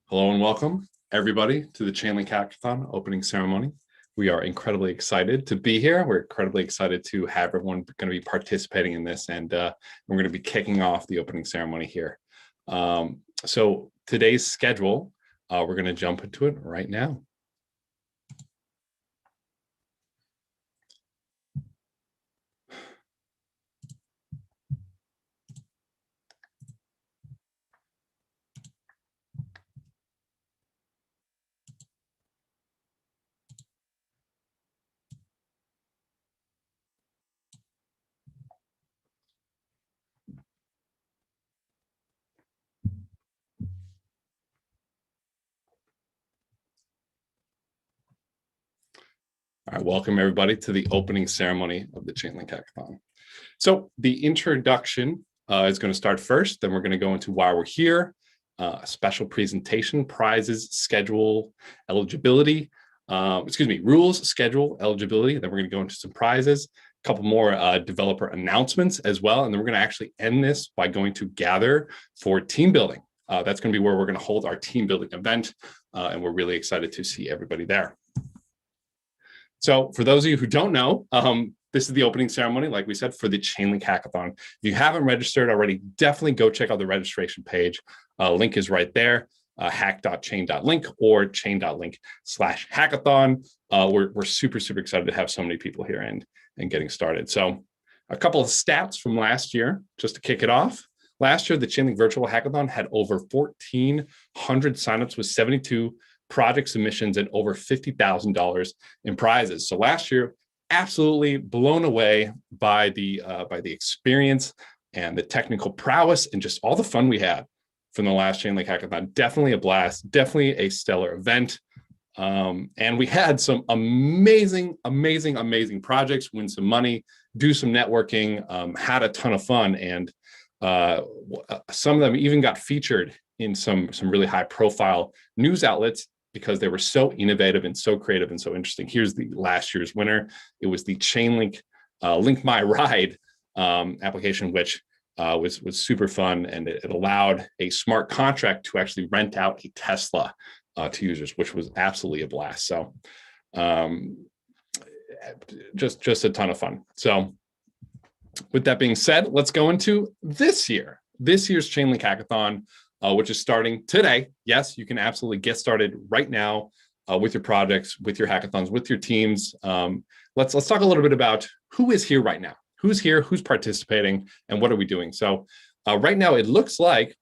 Hello and welcome everybody to the Chainlink Hackathon opening ceremony. We are incredibly excited to be here. We're incredibly excited to have everyone going to be participating in this, and we're going to be kicking off the opening ceremony here. So today's schedule, we're going to jump into it right now. All right, welcome everybody to the opening ceremony of the Chainlink Hackathon. So the introduction is going to start first, then we're going to go into why we're here, a special presentation, prizes, schedule, eligibility, rules, schedule, eligibility. Then we're going to go into some prizes, a couple more developer announcements as well. And then we're going to actually end this by going to gather for team building. That's going to be where we're going to hold our team building event. And we're really excited to see everybody there. So for those of you who don't know, this is the opening ceremony, like we said, for the Chainlink Hackathon. If you haven't registered already, definitely go check out the registration page. Link is right there, hack.chain.link or chain.link/hackathon. We're super, super excited to have so many people here and getting started. So a couple of stats from last year, just to kick it off. Last year, the Chainlink Virtual Hackathon had over 1,400 signups with 72 project submissions and over $50,000 in prizes. So last year, absolutely blown away by the experience and the technical prowess and just all the fun we had from the last Chainlink Hackathon. Definitely a blast, definitely a stellar event. And we had some amazing projects, win some money, do some networking, had a ton of fun. And some of them even got featured in some really high profile news outlets because they were so innovative and so creative and so interesting. Here's the last year's winner. It was the Chainlink Link My Ride application, which was super fun, and it allowed a smart contract to actually rent out a Tesla to users, which was absolutely a blast. So just a ton of fun. So with that being said, let's go into this year's Chainlink Hackathon, which is starting today. Yes, you can absolutely get started right now with your projects, with your hackathons, with your teams. Let's talk a little bit about who is here right now, who's here, who's participating, and what are we doing. So right now, it looks like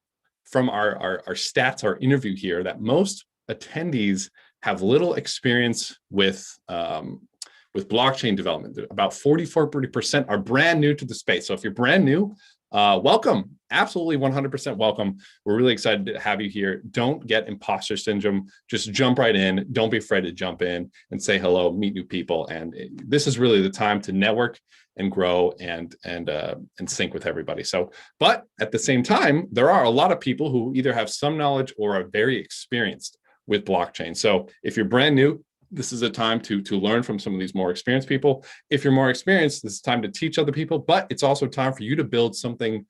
from our stats, our interview here, that most attendees have little experience with blockchain development. About 44% are brand new to the space. So if you're brand new, welcome, absolutely 100% welcome. We're really excited to have you here. Don't get imposter syndrome. Just jump right in. Don't be afraid to jump in and say hello, meet new people. And this is really the time to network and grow and sync with everybody. So, but at the same time, there are a lot of people who either have some knowledge or are very experienced with blockchain. So if you're brand new, this is a time to learn from some of these more experienced people. If you're more experienced, this is time to teach other people, but it's also time for you to build something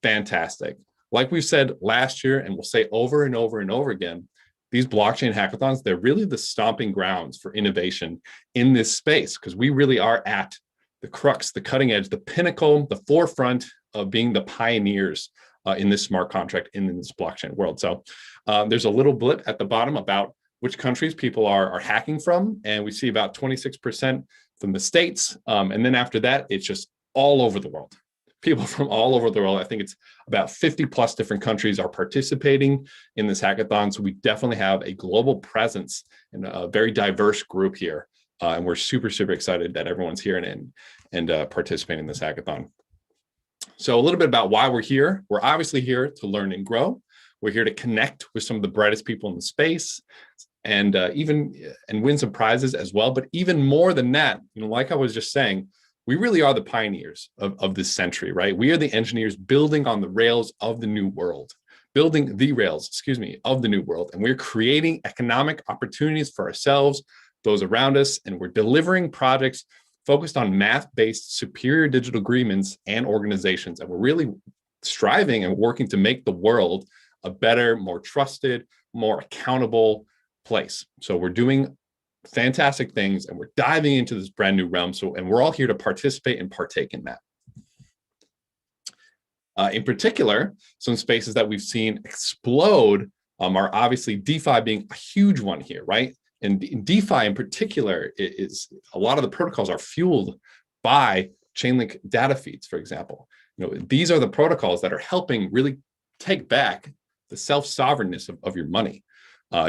fantastic. Like we've said last year, and we'll say over and over and over again, these blockchain hackathons, they're really the stomping grounds for innovation in this space, because we really are at the crux, the cutting edge, the pinnacle, the forefront of being the pioneers in this smart contract, in this blockchain world. So there's a little blip at the bottom about which countries people are hacking from. And we see about 26% from the States. And then after that, it's just all over the world. People from all over the world. I think it's about 50 plus different countries are participating in this hackathon. So we definitely have a global presence and a very diverse group here. And we're super, super excited that everyone's here and participating in this hackathon. So a little bit about why we're here. We're obviously here to learn and grow. We're here to connect with some of the brightest people in the space and win some prizes as well. But even more than that, like I was just saying, we really are the pioneers of this century, right? We are the engineers building on the rails of the new world, of the new world. And we're creating economic opportunities for ourselves, those around us, and we're delivering projects focused on math-based superior digital agreements and organizations. And we're really striving and working to make the world a better, more trusted, more accountable place. So we're doing fantastic things and we're diving into this brand new realm. And we're all here to participate and partake in that. In particular, some spaces that we've seen explode are obviously DeFi being a huge one here, right? And in DeFi in particular, is a lot of the protocols are fueled by Chainlink data feeds, for example. These are the protocols that are helping really take back the self-sovereignness of your money.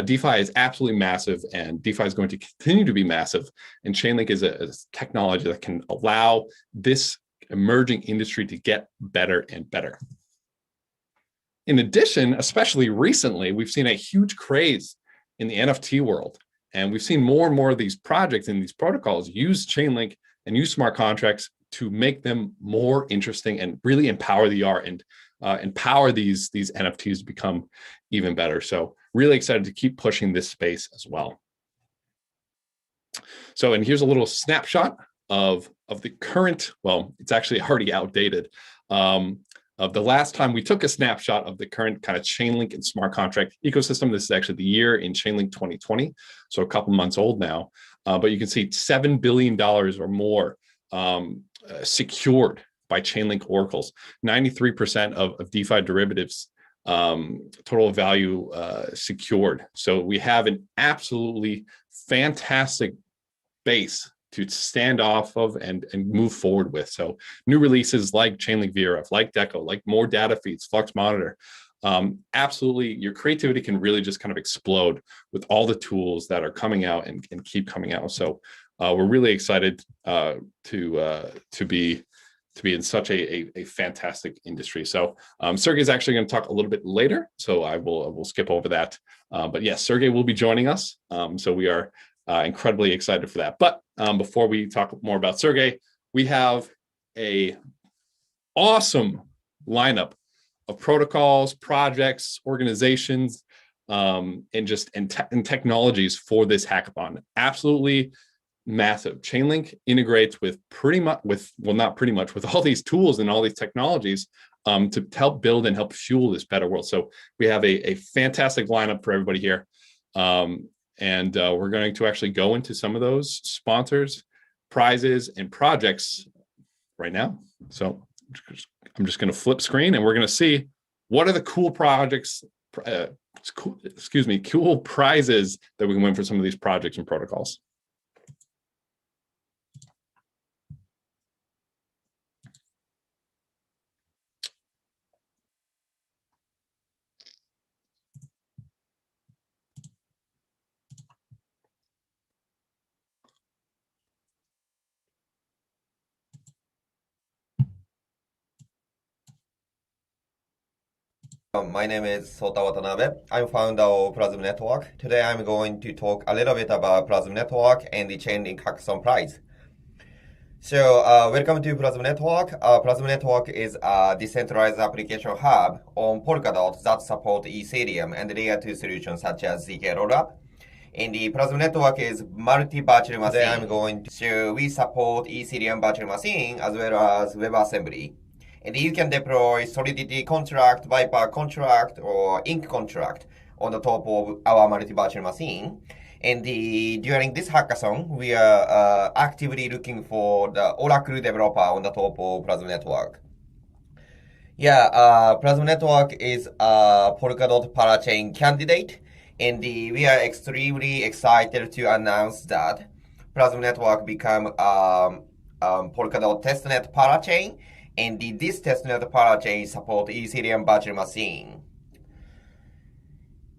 DeFi is absolutely massive, and DeFi is going to continue to be massive. And Chainlink is a technology that can allow this emerging industry to get better and better. In addition, especially recently, we've seen a huge craze in the NFT world. And we've seen more and more of these projects and these protocols use Chainlink and use smart contracts to make them more interesting and really empower the art and empower these NFTs to become even better. So really excited to keep pushing this space as well. So, and here's a little snapshot of the current, well, it's actually already outdated, of the last time we took a snapshot of the current kind of Chainlink and smart contract ecosystem. This is actually the year in Chainlink 2020, so a couple months old now. But you can see $7 billion or more secured by Chainlink oracles. 93% of DeFi derivatives total value secured. So we have an absolutely fantastic base to stand off of and move forward with. So new releases like Chainlink VRF, like Deco, like more data feeds, Flux Monitor. Absolutely, your creativity can really just kind of explode with all the tools that are coming out and keep coming out. So we're really excited to be in such a fantastic industry. So Sergey is actually going to talk a little bit later, so I will skip over that. But yes, Sergey will be joining us. So we are incredibly excited for that. But before we talk more about Sergey, we have a awesome lineup of protocols, projects, organizations, and technologies for this hackathon. Absolutely massive. Chainlink integrates with with all these tools and all these technologies to help build and help fuel this better world. So we have a fantastic lineup for everybody here. And we're going to actually go into some of those sponsors, prizes, and projects right now. So I'm just going to flip screen and we're going to see what are the cool projects, cool prizes that we can win for some of these projects and protocols. My name is Sota Watanabe. I'm founder of Plasm Network. Today I'm going to talk a little bit about Plasm Network and the Chainlink Hackathon Prize. So welcome to Plasm Network. Plasm Network is a decentralized application hub on Polkadot that support Ethereum and layer 2 solutions such as ZK Rollup. And the Plasm Network is multi-virtual machine. Today I'm going to show we support Ethereum virtual machine as well as WebAssembly. And you can deploy Solidity contract, Viper contract, or Ink contract on the top of our multi-virtual machine. And during this hackathon, we are actively looking for the Oracle developer on the top of Plasm Network. Yeah, Plasm Network is a Polkadot parachain candidate, and we are extremely excited to announce that Plasm Network become Polkadot testnet parachain. And this testnet parachain support Ethereum virtual machine.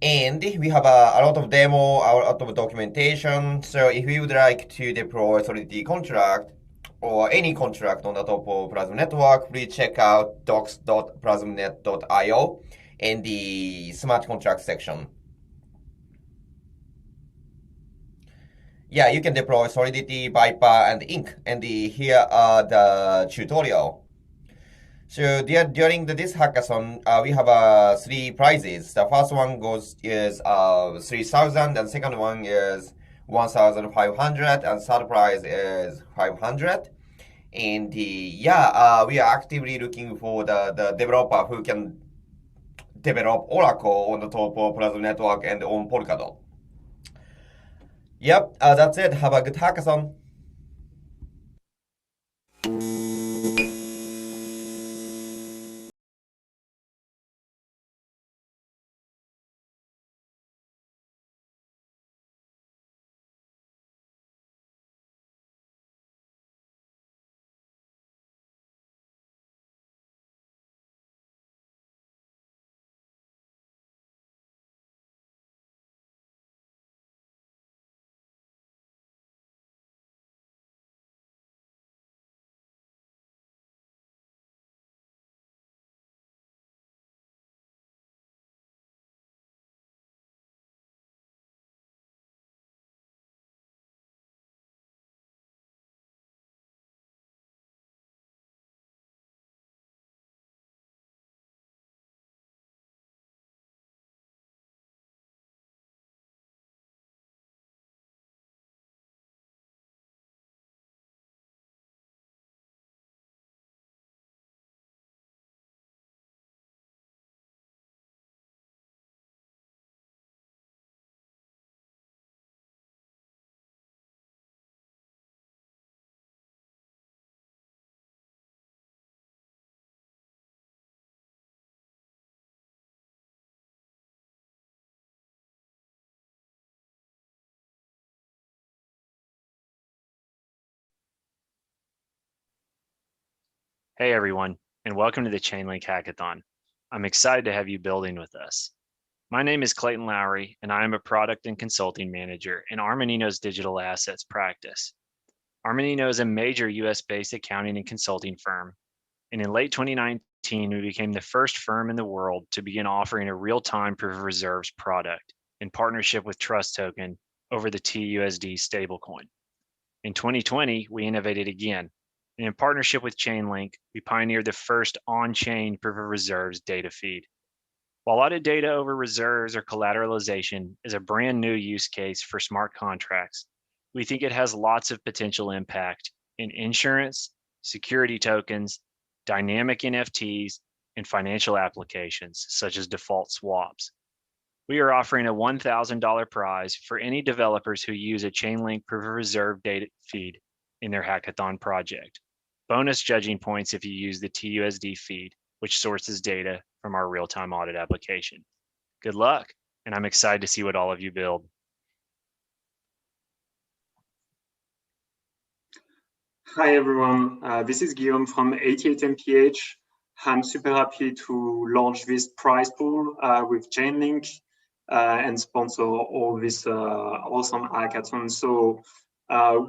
And we have a lot of demo, a lot of documentation. So if you would like to deploy Solidity contract or any contract on the top of Plasm Network, please check out docs.plasmnet.io and the smart contract section. Yeah, you can deploy Solidity, Viper, and Ink. And here are the tutorial. So during this hackathon, we have 3 prizes. The first one is 3,000, and second one is 1,500, and third prize is 500. And we are actively looking for the developer who can develop Oracle on the top of Plasm network and on Polkadot. Yep, that's it. Have a good hackathon. Hey everyone, and welcome to the Chainlink Hackathon. I'm excited to have you building with us. My name is Clayton Lowry, and I am a product and consulting manager in Armanino's digital assets practice. Armanino is a major US-based accounting and consulting firm, and in late 2019, we became the first firm in the world to begin offering a real-time proof of reserves product in partnership with Trust Token over the TUSD stablecoin. In 2020, we innovated again. And in partnership with Chainlink, we pioneered the first on-chain proof of reserves data feed. While audit data over reserves or collateralization is a brand new use case for smart contracts, we think it has lots of potential impact in insurance, security tokens, dynamic NFTs, and financial applications such as default swaps. We are offering a $1,000 prize for any developers who use a Chainlink proof of reserve data feed in their hackathon project. Bonus judging points if you use the TUSD feed, which sources data from our real-time audit application. Good luck, and I'm excited to see what all of you build. Hi everyone, this is Guillaume from 88MPH. I'm super happy to launch this prize pool with Chainlink and sponsor all this awesome hackathon. So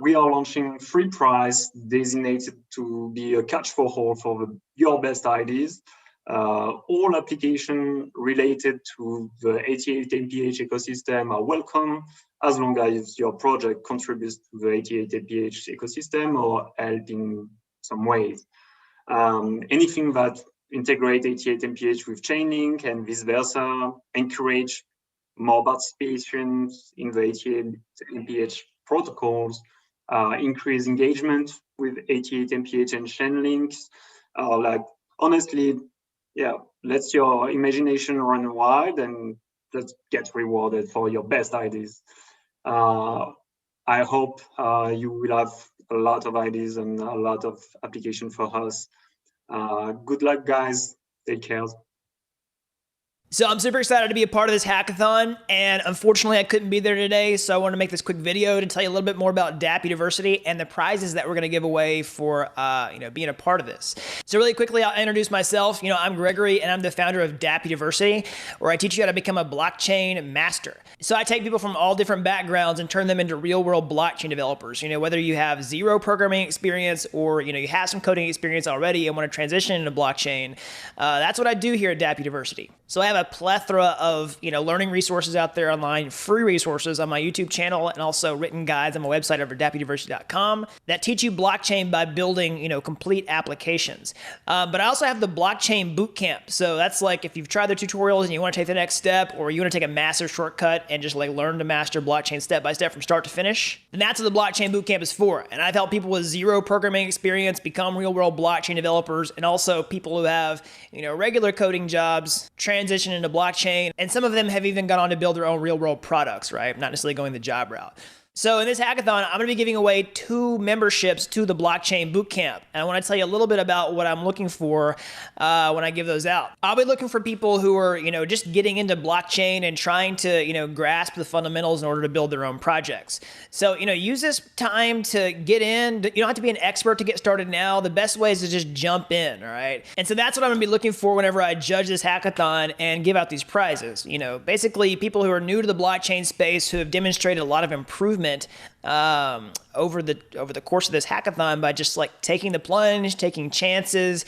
we are launching free prize designated to be a catch for all for your best ideas. All applications related to the 88MPH ecosystem are welcome, as long as your project contributes to the 88MPH ecosystem or help in some ways. Anything that integrate 88MPH with Chainlink and vice versa, encourage more participation in the 88MPH protocols, increase engagement with 88MPH and Chainlink. Like honestly, yeah, let your imagination run wild and just get rewarded for your best ideas. I hope you will have a lot of ideas and a lot of application for us. Good luck, guys. Take care. So I'm super excited to be a part of this hackathon, and unfortunately I couldn't be there today, so I wanted to make this quick video to tell you a little bit more about Dapp University and the prizes that we're going to give away for being a part of this. So really quickly, I'll introduce myself. I'm Gregory, and I'm the founder of Dapp University, where I teach you how to become a blockchain master. So I take people from all different backgrounds and turn them into real-world blockchain developers. Whether you have zero programming experience or you have some coding experience already and want to transition into blockchain, that's what I do here at Dapp University. So I have a plethora of learning resources out there online, free resources on my YouTube channel, and also written guides on my website over dappuniversity.com that teach you blockchain by building complete applications. But I also have the blockchain bootcamp. So that's like if you've tried the tutorials and you want to take the next step, or you want to take a massive shortcut and just learn to master blockchain step by step from start to finish, then that's what the blockchain bootcamp is for. And I've helped people with zero programming experience become real world blockchain developers, and also people who have regular coding jobs transition transition into blockchain. And some of them have even gone on to build their own real world products, right? Not necessarily going the job route. So in this hackathon, I'm going to be giving away 2 memberships to the Blockchain Bootcamp. And I want to tell you a little bit about what I'm looking for when I give those out. I'll be looking for people who are, just getting into blockchain and trying to, grasp the fundamentals in order to build their own projects. So, use this time to get in. You don't have to be an expert to get started now. The best way is to just jump in, all right? And so that's what I'm going to be looking for whenever I judge this hackathon and give out these prizes. Basically people who are new to the blockchain space who have demonstrated a lot of improvement over the course of this hackathon by just like taking the plunge, taking chances,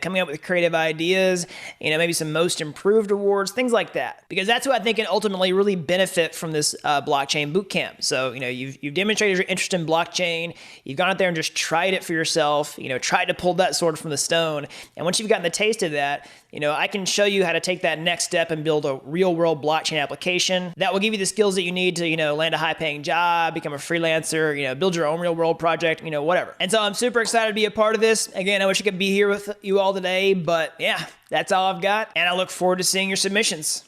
coming up with creative ideas, maybe some most improved awards, things like that. Because that's who I think can ultimately really benefit from this blockchain bootcamp. So, you've demonstrated your interest in blockchain, you've gone out there and just tried it for yourself, tried to pull that sword from the stone. And once you've gotten the taste of that, I can show you how to take that next step and build a real world blockchain application that will give you the skills that you need to, land a high paying job, become a freelancer, build your own real world project, whatever. And so I'm super excited to be a part of this. Again, I wish I could be here with you all today, but yeah, that's all I've got. And I look forward to seeing your submissions.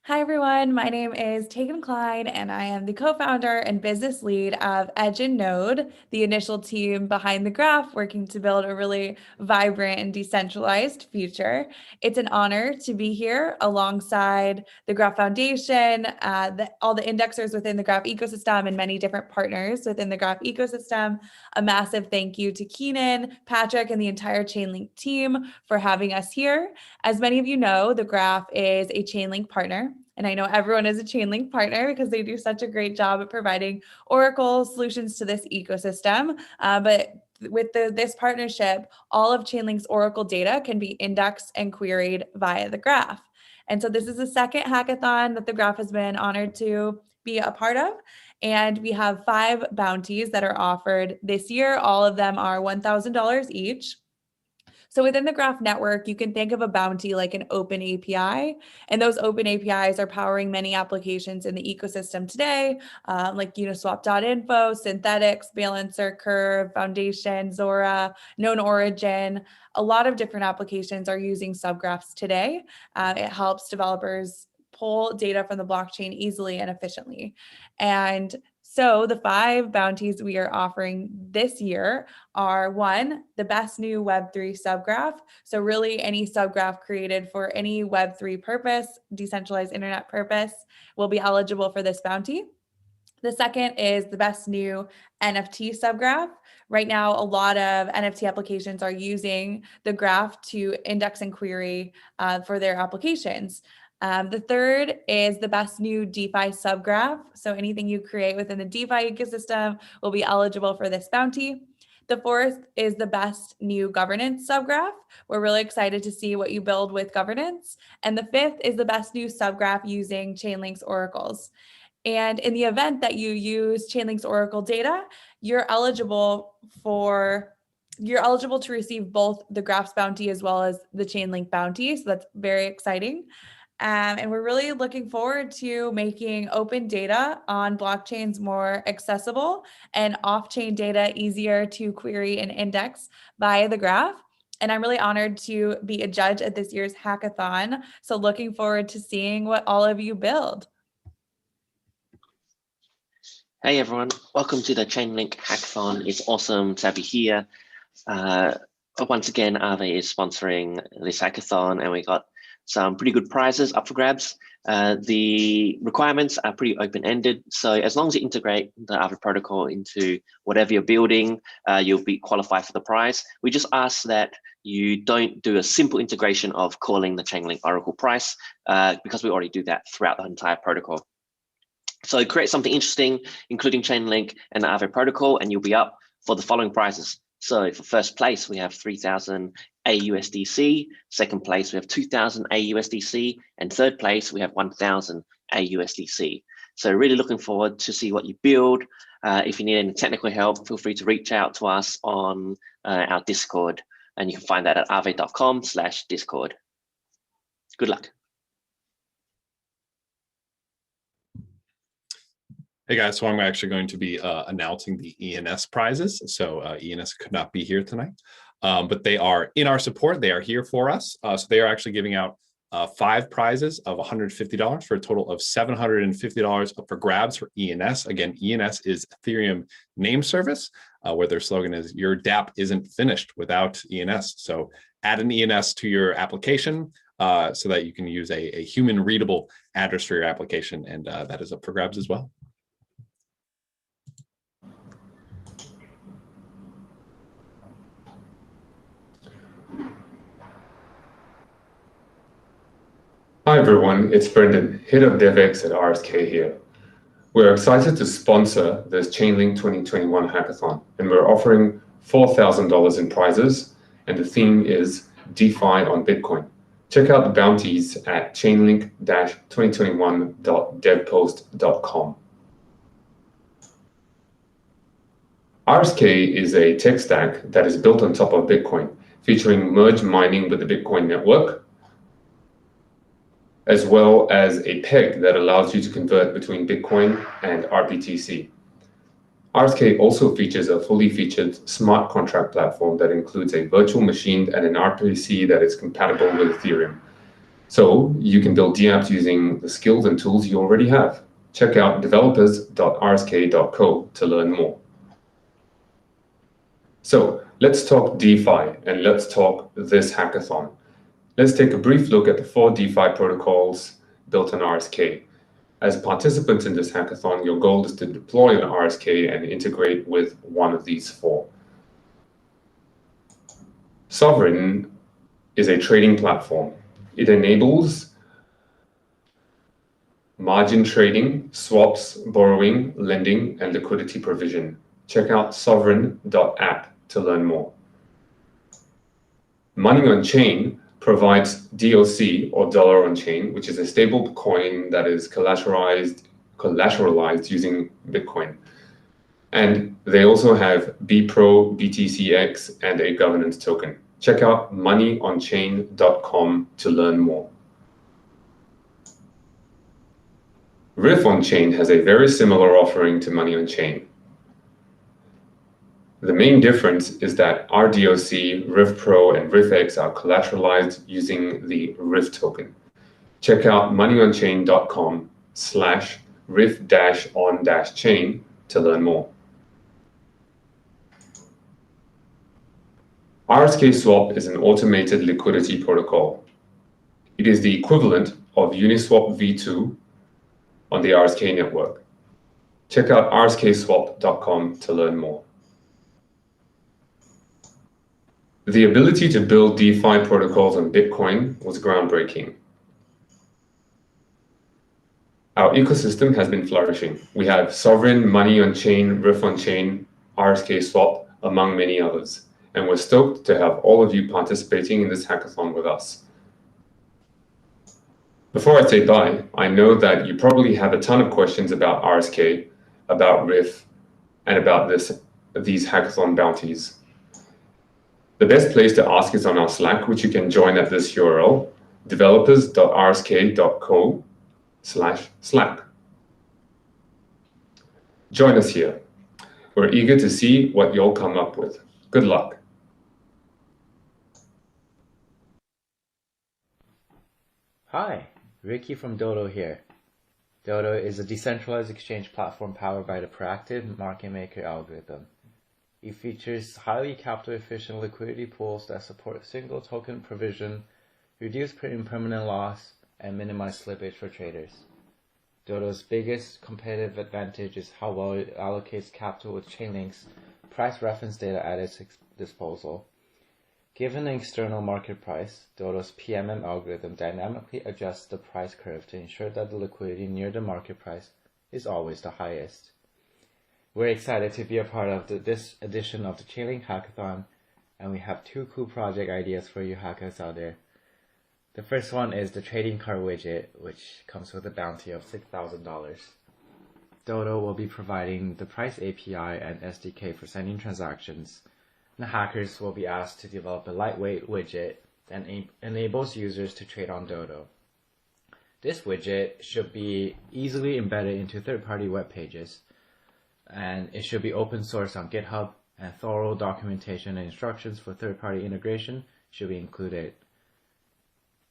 Hi, everyone. My name is Tegan Klein, and I am the co-founder and business lead of Edge and Node, the initial team behind the Graph, working to build a really vibrant and decentralized future. It's an honor to be here alongside the Graph Foundation, all the indexers within the Graph ecosystem, and many different partners within the Graph ecosystem. A massive thank you to Keenan, Patrick, and the entire Chainlink team for having us here. As many of you know, the Graph is a Chainlink partner. And I know everyone is a Chainlink partner because they do such a great job at providing Oracle solutions to this ecosystem. But with this partnership, all of Chainlink's Oracle data can be indexed and queried via the Graph. And so this is the second hackathon that the Graph has been honored to be a part of. And we have 5 bounties that are offered this year. All of them are $1,000 each. So within the Graph network, you can think of a bounty like an open API, and those open APIs are powering many applications in the ecosystem today, like Uniswap.info, Synthetics, Balancer, Curve, Foundation, Zora, Known Origin. A lot of different applications are using subgraphs today. It helps developers pull data from the blockchain easily and efficiently. And so the 5 bounties we are offering this year are 1, the best new Web3 subgraph. So really any subgraph created for any Web3 purpose, decentralized internet purpose, will be eligible for this bounty. The second is the best new NFT subgraph. Right now, a lot of NFT applications are using the graph to index and query for their applications. The third is the best new DeFi subgraph. So anything you create within the DeFi ecosystem will be eligible for this bounty. The fourth is the best new governance subgraph. We're really excited to see what you build with governance. And the fifth is the best new subgraph using Chainlink's oracles. And in the event that you use Chainlink's Oracle data, you're eligible to receive both the Graph's bounty as well as the Chainlink bounty. So that's very exciting. And we're really looking forward to making open data on blockchains more accessible and off-chain data easier to query and index via the Graph. And I'm really honored to be a judge at this year's hackathon. So looking forward to seeing what all of you build. Hey everyone, welcome to the Chainlink Hackathon. It's awesome to have you here. Once again, Aave is sponsoring this hackathon, and we got some pretty good prizes up for grabs. The requirements are pretty open-ended, so as long as you integrate the Aave protocol into whatever you're building, you'll be qualified for the prize. We just ask that you don't do a simple integration of calling the Chainlink Oracle price, because we already do that throughout the entire protocol. So create something interesting, including Chainlink and the Aave protocol, and you'll be up for the following prizes. So for first place, we have 3,000 AUSDC. Second place, we have 2,000 AUSDC. And third place, we have 1,000 AUSDC. So really looking forward to see what you build. If you need any technical help, feel free to reach out to us on our Discord. And you can find that at aave.com/discord. Good luck. Hey guys, so I'm actually going to be announcing the ENS prizes. So ENS could not be here tonight. but they are in our support. They are here for us. So they are actually giving out 5 prizes of $150 for a total of $750 up for grabs for ENS. Again, ENS is Ethereum Name Service, where their slogan is "Your Dapp isn't finished without ENS." So add an ENS to your application so that you can use a human readable address for your application, and that is up for grabs as well. Hi everyone, it's Brendan, Head of DevX at RSK here. We're excited to sponsor this Chainlink 2021 Hackathon, and we're offering $4,000 in prizes, and the theme is DeFi on Bitcoin. Check out the bounties at chainlink-2021.devpost.com. RSK is a tech stack that is built on top of Bitcoin, featuring merge mining with the Bitcoin network, as well as a peg that allows you to convert between Bitcoin and RBTC. RSK also features a fully featured smart contract platform that includes a virtual machine and an RPC that is compatible with Ethereum. So you can build dApps using the skills and tools you already have. Check out developers.rsk.co to learn more. So let's talk DeFi and let's talk this hackathon. Let's take a brief look at the 4 DeFi protocols built on RSK. As participants in this hackathon, your goal is to deploy on RSK and integrate with one of these 4. Sovereign is a trading platform. It enables margin trading, swaps, borrowing, lending, and liquidity provision. Check out sovereign.app to learn more. Money on Chain provides DOC, or dollar on chain, which is a stable coin that is collateralized using Bitcoin. And they also have BPRO, BTCX, and a governance token. Check out moneyonchain.com to learn more. Riff on Chain has a very similar offering to Money on Chain. The main difference is that RDOC, Riff Pro, and RiffX are collateralized using the Riff token. Check out moneyonchain.com/riff-on-chain to learn more. RSK Swap is an automated liquidity protocol. It is the equivalent of Uniswap v2 on the RSK network. Check out rskswap.com to learn more. The ability to build DeFi protocols on Bitcoin was groundbreaking. Our ecosystem has been flourishing. We have Sovereign, Money on Chain, Riff on Chain, RSK Swap, among many others. And we're stoked to have all of you participating in this hackathon with us. Before I say bye, I know that you probably have a ton of questions about RSK, about Riff, and about these hackathon bounties. The best place to ask is on our Slack, which you can join at this URL, developers.rsk.co/Slack. Join us here. We're eager to see what you'll come up with. Good luck. Hi, Ricky from DODO here. DODO is a decentralized exchange platform powered by the proactive market maker algorithm. It features highly capital-efficient liquidity pools that support single token provision, reduce impermanent loss, and minimize slippage for traders. DODO's biggest competitive advantage is how well it allocates capital with Chainlink's price reference data at its disposal. Given the external market price, DODO's PMM algorithm dynamically adjusts the price curve to ensure that the liquidity near the market price is always the highest. We're excited to be a part of this edition of the Chainlink Hackathon, and we have 2 cool project ideas for you hackers out there. The first one is the trading card widget, which comes with a bounty of $6,000. DODO will be providing the price API and SDK for sending transactions. The hackers will be asked to develop a lightweight widget that enables users to trade on DODO. This widget should be easily embedded into third-party web pages, and it should be open source on GitHub and thorough documentation and instructions for third-party integration should be included.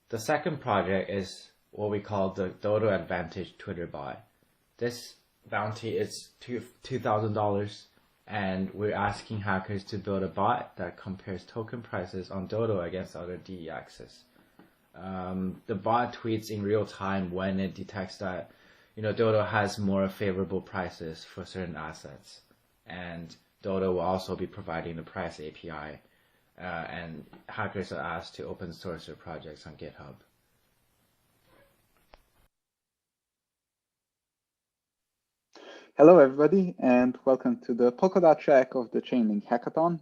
The second project is what we call the DODO Advantage Twitter bot. This bounty is $2,000, and we're asking hackers to build a bot that compares token prices on DODO against other DEXs. The bot tweets in real time when it detects that DODO has more favorable prices for certain assets, and DODO will also be providing the price API, and hackers are asked to open source their projects on GitHub. Hello, everybody, and welcome to the Polkadot track of the Chainlink Hackathon.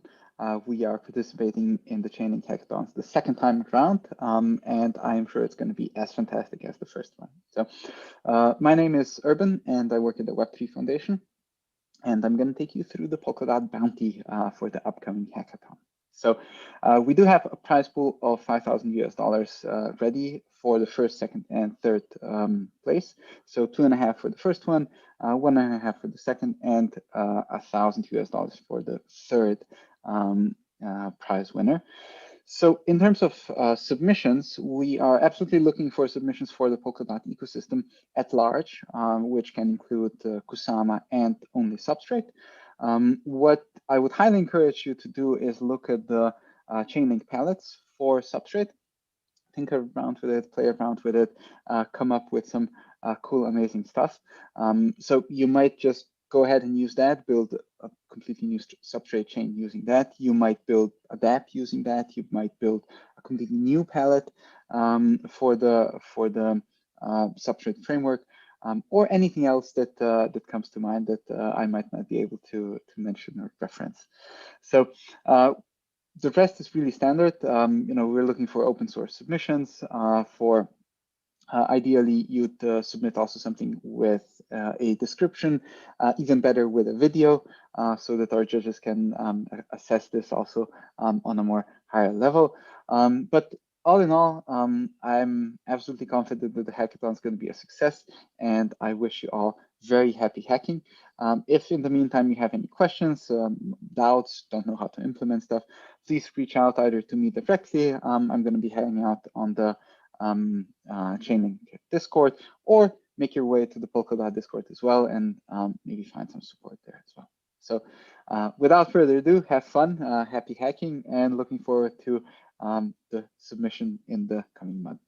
We are participating in the Chainlink Hackathons the second time around, and I am sure it's going to be as fantastic as the first one. So my name is Urban, and I work at the Web3 Foundation, and I'm going to take you through the Polkadot bounty for the upcoming hackathon. So we do have a prize pool of $5,000 ready for the first, second, and third place. So $2.5 for the first one, $1.5 for the second, and $1,000 for the third prize winner. So in terms of submissions, we are absolutely looking for submissions for the Polkadot ecosystem at large, which can include Kusama and only Substrate. What I would highly encourage you to do is look at the Chainlink palettes for Substrate, tinker around with it, play around with it, come up with some cool, amazing stuff. So you might just go ahead and use that, build a completely new Substrate chain using that. You might build a Dapp using that. You might build a completely new palette for the Substrate framework. Or anything else that that comes to mind that I might not be able to mention or reference. So the rest is really standard. We're looking for open source submissions. Ideally, you'd submit also something with a description, even better with a video, so that our judges can assess this also on a more higher level. But all in all, I'm absolutely confident that the hackathon is going to be a success, and I wish you all very happy hacking. If in the meantime you have any questions, doubts, don't know how to implement stuff, please reach out either to me directly. I'm going to be hanging out on the Chainlink Discord, or make your way to the Polkadot Discord as well, and maybe find some support there as well. So without further ado, have fun, happy hacking, and looking forward to the submission in the coming month.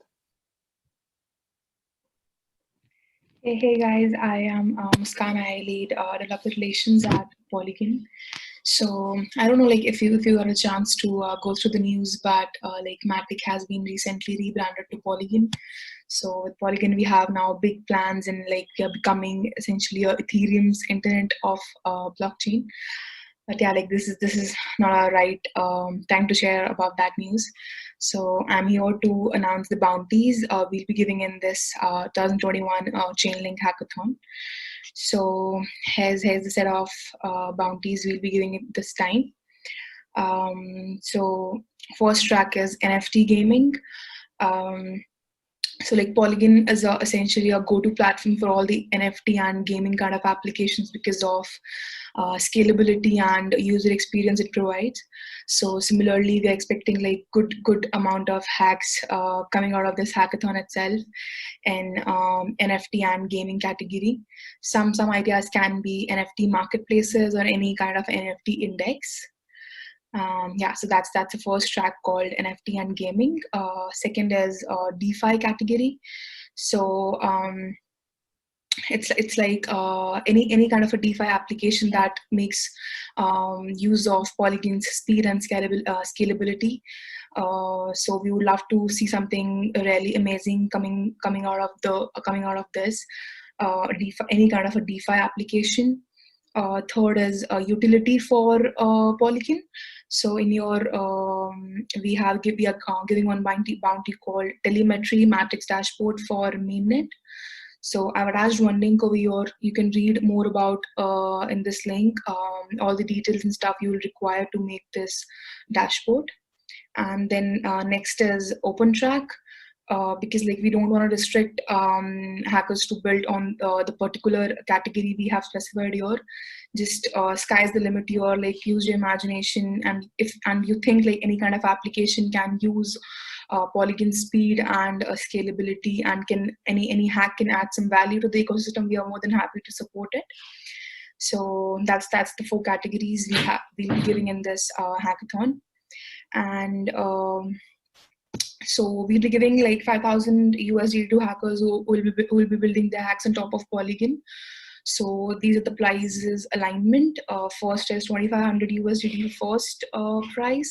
Hey guys, I am Muskan. I lead developer relations at Polygon. So I don't know if you got a chance to go through the news, but Matic has been recently rebranded to Polygon. So with Polygon, we have now big plans, and we are becoming essentially Ethereum's internet of blockchain. But yeah, this is not a right time to share about that news. So I'm here to announce the bounties we'll be giving in this 2021 Chainlink Hackathon. So here's the set of bounties we'll be giving this time. So first track is NFT gaming. So Polygon is essentially a go-to platform for all the NFT and gaming kind of applications because of scalability and user experience it provides. So similarly, we're expecting good amount of hacks coming out of this hackathon itself in NFT and gaming category. Some ideas can be NFT marketplaces or any kind of NFT index. So that's the first track called NFT and gaming. Second is DeFi category. So it's like any kind of a DeFi application that makes use of Polygon's speed and scalability. So we would love to see something really amazing coming out of this DeFi, any kind of a DeFi application. Third is a utility for Polygon. So in your we are giving one bounty called telemetry matrix dashboard for mainnet. So I've attached one link over here. You can read more about in this link all the details and stuff you will require to make this dashboard. And then next is OpenTrack. because like we don't want to restrict hackers to build on the particular category we have specified here. Just sky's the limit here, like use your imagination, and if you think like any kind of application can use Polygon speed and scalability, and can any hack can add some value to the ecosystem, we are more than happy to support it. So that's the 4 categories we'll be giving in this hackathon. And so we'll be giving like 5,000 USD to hackers who will be building their hacks on top of Polygon. So these are the prices alignment. First is 2,500 USDT first price.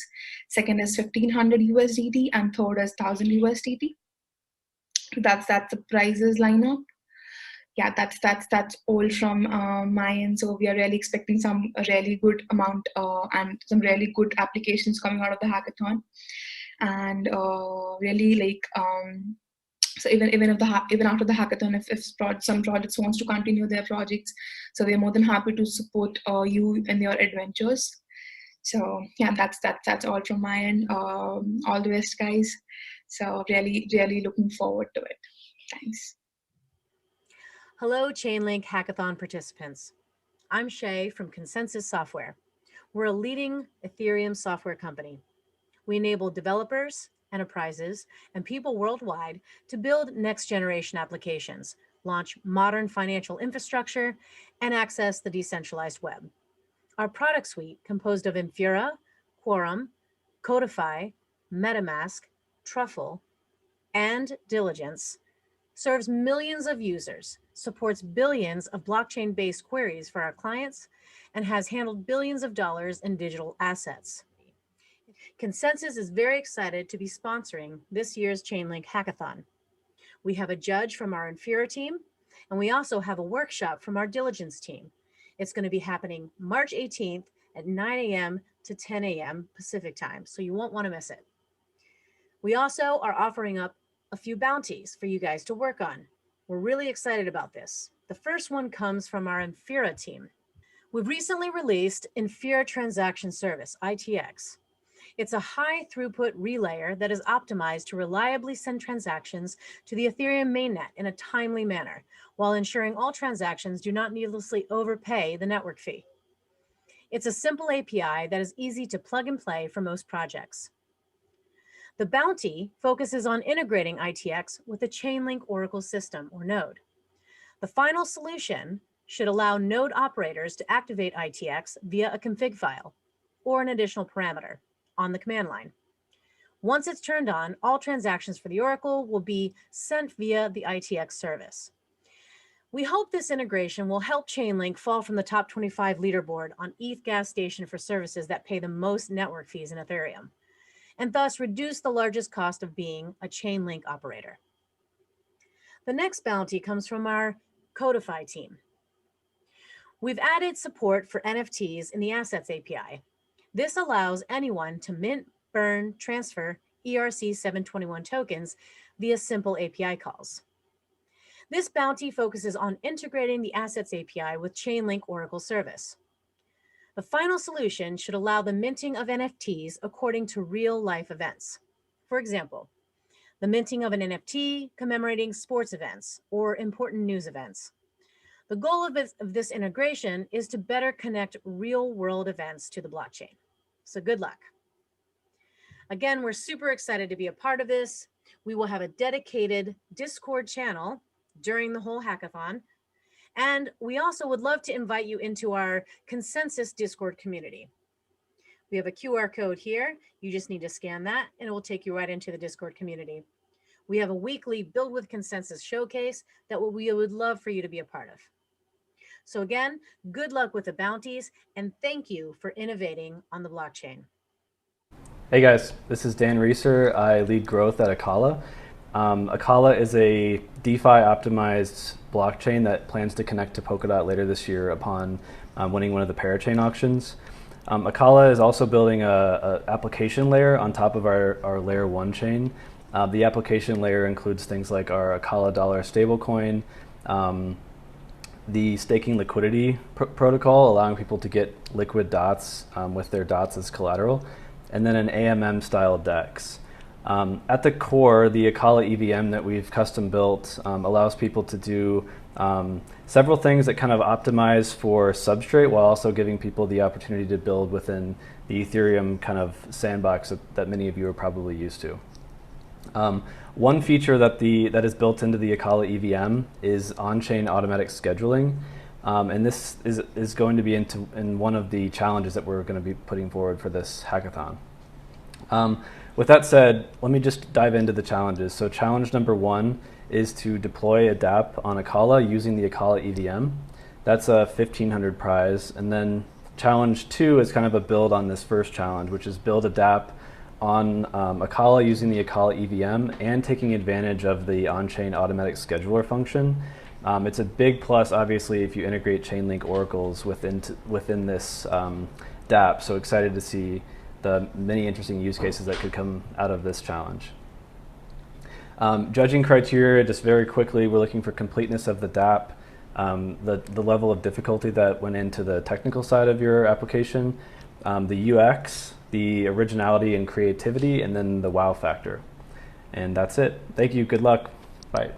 Second is 1,500 USDT, and third is 1,000 USDT. That's the prices lineup. Yeah, that's all from my end. So we are really expecting a really good amount and some really good applications coming out of the hackathon. And really like so even after the hackathon, if some projects wants to continue their projects, so we're more than happy to support you in your adventures. So yeah, that's all from my end. All the best, guys. So really looking forward to it. Thanks. Hello, Chainlink Hackathon participants. I'm Shay from ConsenSys Software. We're a leading Ethereum software company. We enable developers, enterprises, and people worldwide to build next-generation applications, launch modern financial infrastructure, and access the decentralized web. Our product suite, composed of Infura, Quorum, Codify, MetaMask, Truffle, and Diligence, serves millions of users, supports billions of blockchain-based queries for our clients, and has handled billions of dollars in digital assets. ConsenSys is very excited to be sponsoring this year's Chainlink Hackathon. We have a judge from our Infura team, and we also have a workshop from our Diligence team. It's going to be happening March 18th at 9 a.m. to 10 a.m. Pacific time, so you won't want to miss it. We also are offering up a few bounties for you guys to work on. We're really excited about this. The first one comes from our Infura team. We've recently released Infura Transaction Service, ITX. It's a high throughput relayer that is optimized to reliably send transactions to the Ethereum mainnet in a timely manner, while ensuring all transactions do not needlessly overpay the network fee. It's a simple API that is easy to plug and play for most projects. The bounty focuses on integrating ITX with the Chainlink Oracle system, or Node. The final solution should allow node operators to activate ITX via a config file or an additional parameter on the command line. Once it's turned on, all transactions for the Oracle will be sent via the ITX service. We hope this integration will help Chainlink fall from the top 25 leaderboard on ETH gas station for services that pay the most network fees in Ethereum, and thus reduce the largest cost of being a Chainlink operator. The next bounty comes from our Codify team. We've added support for NFTs in the Assets API. This allows anyone to mint, burn, transfer ERC-721 tokens via simple API calls. This bounty focuses on integrating the Assets API with Chainlink Oracle service. The final solution should allow the minting of NFTs according to real-life events. For example, the minting of an NFT commemorating sports events or important news events. The goal of this integration is to better connect real-world events to the blockchain. So good luck. Again, we're super excited to be a part of this. We will have a dedicated Discord channel during the whole hackathon. And we also would love to invite you into our ConsenSys Discord community. We have a QR code here. You just need to scan that and it will take you right into the Discord community. We have a weekly Build with ConsenSys showcase that we would love for you to be a part of. So again, good luck with the bounties and thank you for innovating on the blockchain. Hey guys, this is Dan Reeser. I lead growth at Akala. Akala is a DeFi optimized blockchain that plans to connect to Polkadot later this year upon winning one of the parachain auctions. Akala is also building a application layer on top of our layer 1 chain. The application layer includes things like our Akala dollar stablecoin, the staking liquidity protocol, allowing people to get liquid dots with their dots as collateral, and then an AMM style DEX. At the core, the Akala EVM that we've custom built allows people to do several things that kind of optimize for Substrate while also giving people the opportunity to build within the Ethereum kind of sandbox that many of you are probably used to. One feature that is built into the Akala EVM is on-chain automatic scheduling. And this is going to be in one of the challenges that we're going to be putting forward for this hackathon. With that said, let me just dive into the challenges. So challenge number 1 is to deploy a Dapp on Akala using the Akala EVM. That's a 1,500 prize. And then challenge 2 is kind of a build on this first challenge, which is build a Dapp on Akala using the Akala EVM and taking advantage of the on-chain automatic scheduler function. It's a big plus, obviously, if you integrate Chainlink oracles within this Dapp. So excited to see the many interesting use cases that could come out of this challenge. Judging criteria, just very quickly, we're looking for completeness of the Dapp, the level of difficulty that went into the technical side of your application, the UX, the originality and creativity, and then the wow factor. And that's it. Thank you. Good luck. Bye.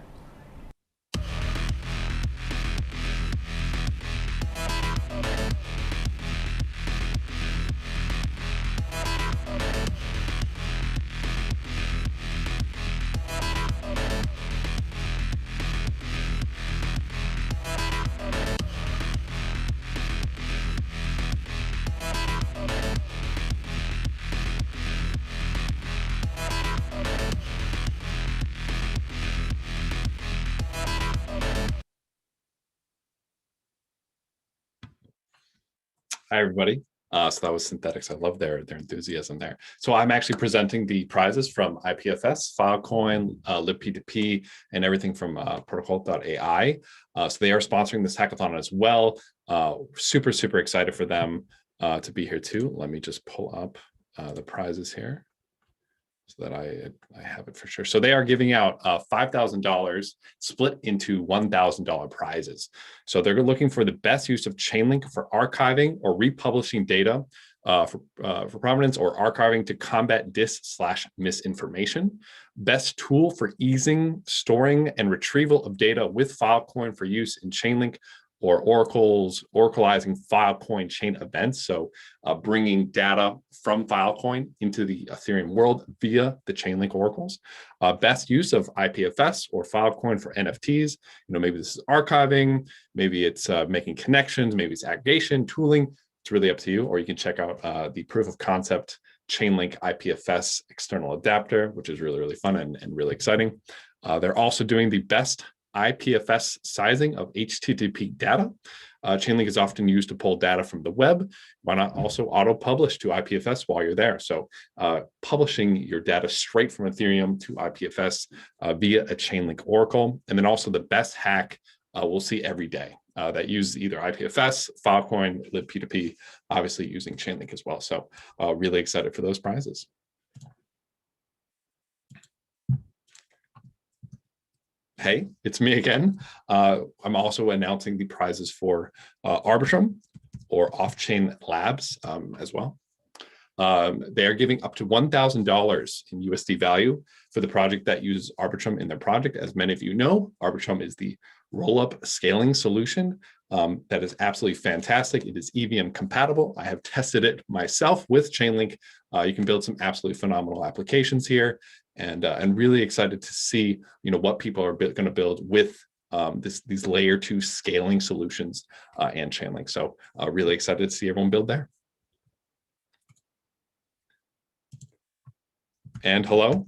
Hi, everybody. So that was Synthetics. I love their enthusiasm there. So I'm actually presenting the prizes from IPFS, Filecoin, libp2p, and everything from protocol.ai. So they are sponsoring this hackathon as well. Super, super excited for them to be here too. Let me just pull up the prizes here so that I have it for sure. So they are giving out $5,000 split into $1,000 prizes. So they're looking for the best use of Chainlink for archiving or republishing data for provenance or archiving to combat dis/misinformation. Best tool for easing, storing, and retrieval of data with Filecoin for use in Chainlink or oracleizing Filecoin chain events. So bringing data from Filecoin into the Ethereum world via the Chainlink oracles. Best use of IPFS or Filecoin for NFTs. Maybe this is archiving, maybe it's making connections, maybe it's aggregation, tooling. It's really up to you. Or you can check out the proof of concept Chainlink IPFS external adapter, which is really, really fun and really exciting. They're also doing the best IPFS sizing of HTTP data. Chainlink is often used to pull data from the web. Why not also auto-publish to IPFS while you're there? So publishing your data straight from Ethereum to IPFS via a Chainlink oracle. And then also the best hack we'll see every day that use either IPFS, Filecoin, libp2p, obviously using Chainlink as well. So really excited for those prizes. Hey, it's me again. I'm also announcing the prizes for Arbitrum or off-chain labs as well. They are giving up to $1,000 in USD value for the project that uses Arbitrum in their project. As many of you know, Arbitrum is the roll-up scaling solution that is absolutely fantastic. It is EVM compatible. I have tested it myself with Chainlink. You can build some absolutely phenomenal applications here. And really excited to see, what people are going to build with these layer 2 scaling solutions and Chainlink. So really excited to see everyone build there. And hello,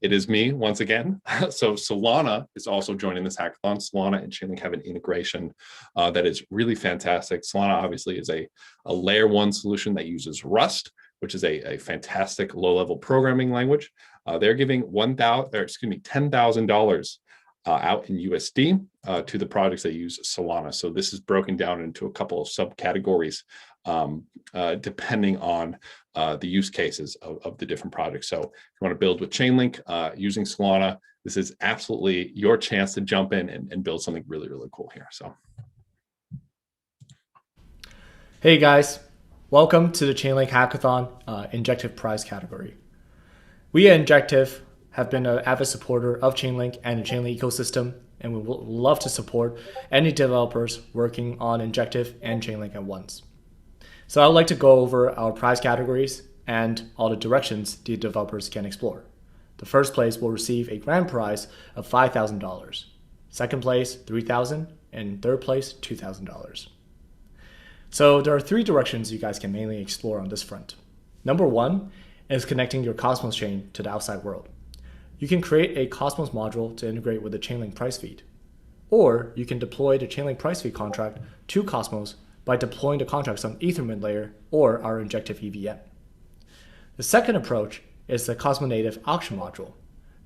it is me once again. So Solana is also joining this hackathon. Solana and Chainlink have an integration that is really fantastic. Solana obviously is a layer 1 solution that uses Rust, which is a fantastic low-level programming language. They're giving $10,000 out in USD to the projects that use Solana. So this is broken down into a couple of subcategories depending on the use cases of the different projects. So if you want to build with Chainlink using Solana, this is absolutely your chance to jump in and build something really, really cool here. So, hey guys. Welcome to the Chainlink Hackathon Injective prize category. We at Injective have been an avid supporter of Chainlink and the Chainlink ecosystem, and we would love to support any developers working on Injective and Chainlink at once. So I'd like to go over our prize categories and all the directions the developers can explore. The first place will receive a grand prize of $5,000. Second place, $3,000, and third place, $2,000. So there are three directions you guys can mainly explore on this front. Number one is connecting your Cosmos chain to the outside world. You can create a Cosmos module to integrate with the Chainlink price feed. Or you can deploy the Chainlink price feed contract to Cosmos by deploying the contracts on Ethermint layer or our Injective EVM. The second approach is the Cosmos native auction module.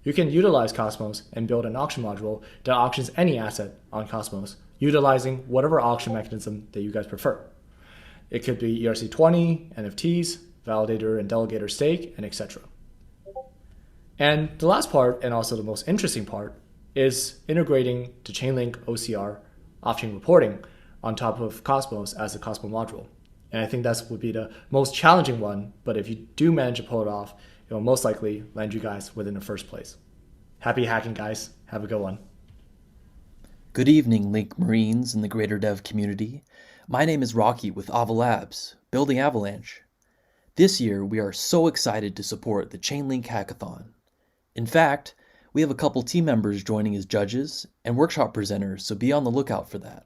You can utilize Cosmos and build an auction module that auctions any asset on Cosmos, utilizing whatever auction mechanism that you guys prefer. It could be ERC20, NFTs, validator and delegator stake, and etc. And the last part, and also the most interesting part, is integrating the Chainlink OCR off-chain reporting on top of Cosmos as a Cosmos module. And I think that would be the most challenging one, but if you do manage to pull it off, it will most likely land you guys within the first place. Happy hacking, guys. Have a good one. Good evening, Link Marines and the greater dev community. My name is Rocky with Ava Labs, building Avalanche. This year, we are so excited to support the Chainlink Hackathon. In fact, we have a couple team members joining as judges and workshop presenters, so be on the lookout for that.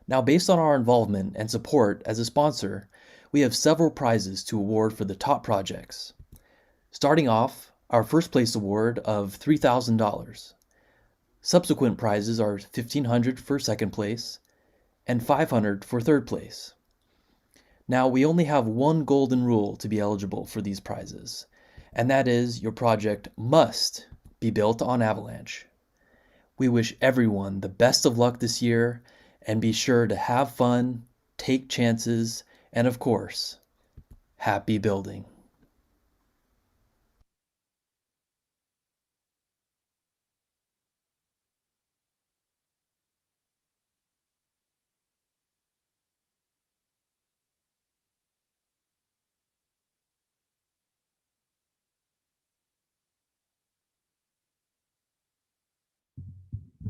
Now, based on our involvement and support as a sponsor, we have several prizes to award for the top projects. Starting off, our first place award of $3,000. Subsequent prizes are $1,500 for second place and $500 for third place. Now, we only have one golden rule to be eligible for these prizes, and that is your project must be built on Avalanche. We wish everyone the best of luck this year, and be sure to have fun, take chances, and of course, happy building.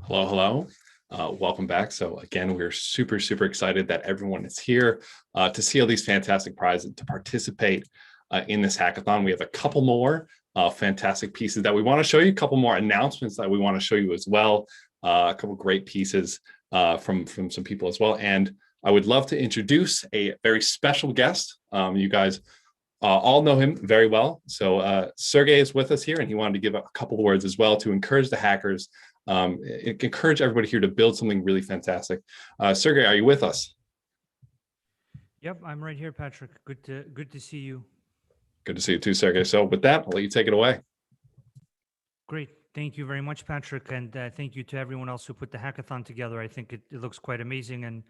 Hello. Welcome back. So again, we're super excited that everyone is here to see all these fantastic prizes, to participate in this hackathon. We have a couple more fantastic pieces that we want to show you, a couple more announcements that we want to show you as well, a couple great pieces from some people as well. And I would love to introduce a very special guest. You guys all know him very well. So Sergey is with us here, and he wanted to give a couple words as well to encourage the hackers, encourage everybody here to build something really fantastic. Sergey, are you with us? Yep, I'm right here, Patrick. Good to see you. Good to see you too, Sergey. So with that, I'll let you take it away. Great. Thank you very much, Patrick. And thank you to everyone else who put the hackathon together. I think it looks quite amazing. And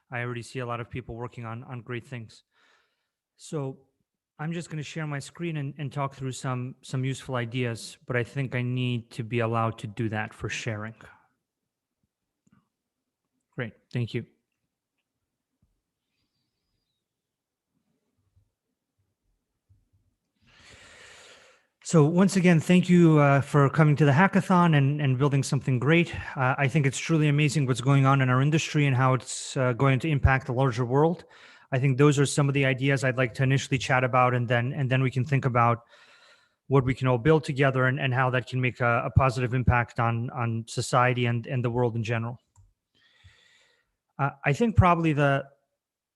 I already see a lot of people working on great things. So I'm just going to share my screen and talk through some useful ideas, but I think I need to be allowed to do that for sharing. Great, thank you. So once again, thank you for coming to the hackathon and building something great. I think it's truly amazing what's going on in our industry and how it's going to impact the larger world. I think those are some of the ideas I'd like to initially chat about, and then we can think about what we can all build together and how that can make a positive impact on society and the world in general. I think probably the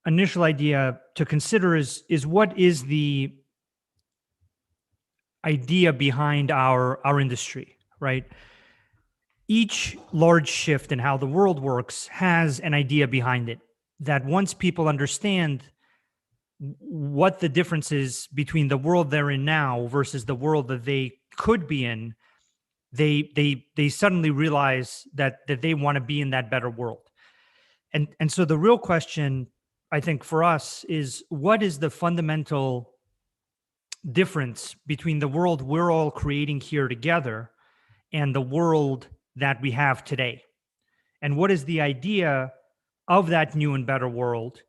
initial idea to consider is what is the idea behind our industry, right? Each large shift in how the world works has an idea behind it, that once people understand what the difference is between the world they're in now versus the world that they could be in, they suddenly realize that they want to be in that better world. And so the real question, I think, for us is, what is the fundamental difference between the world we're all creating here together and the world that we have today? And what is the idea of that new and better world?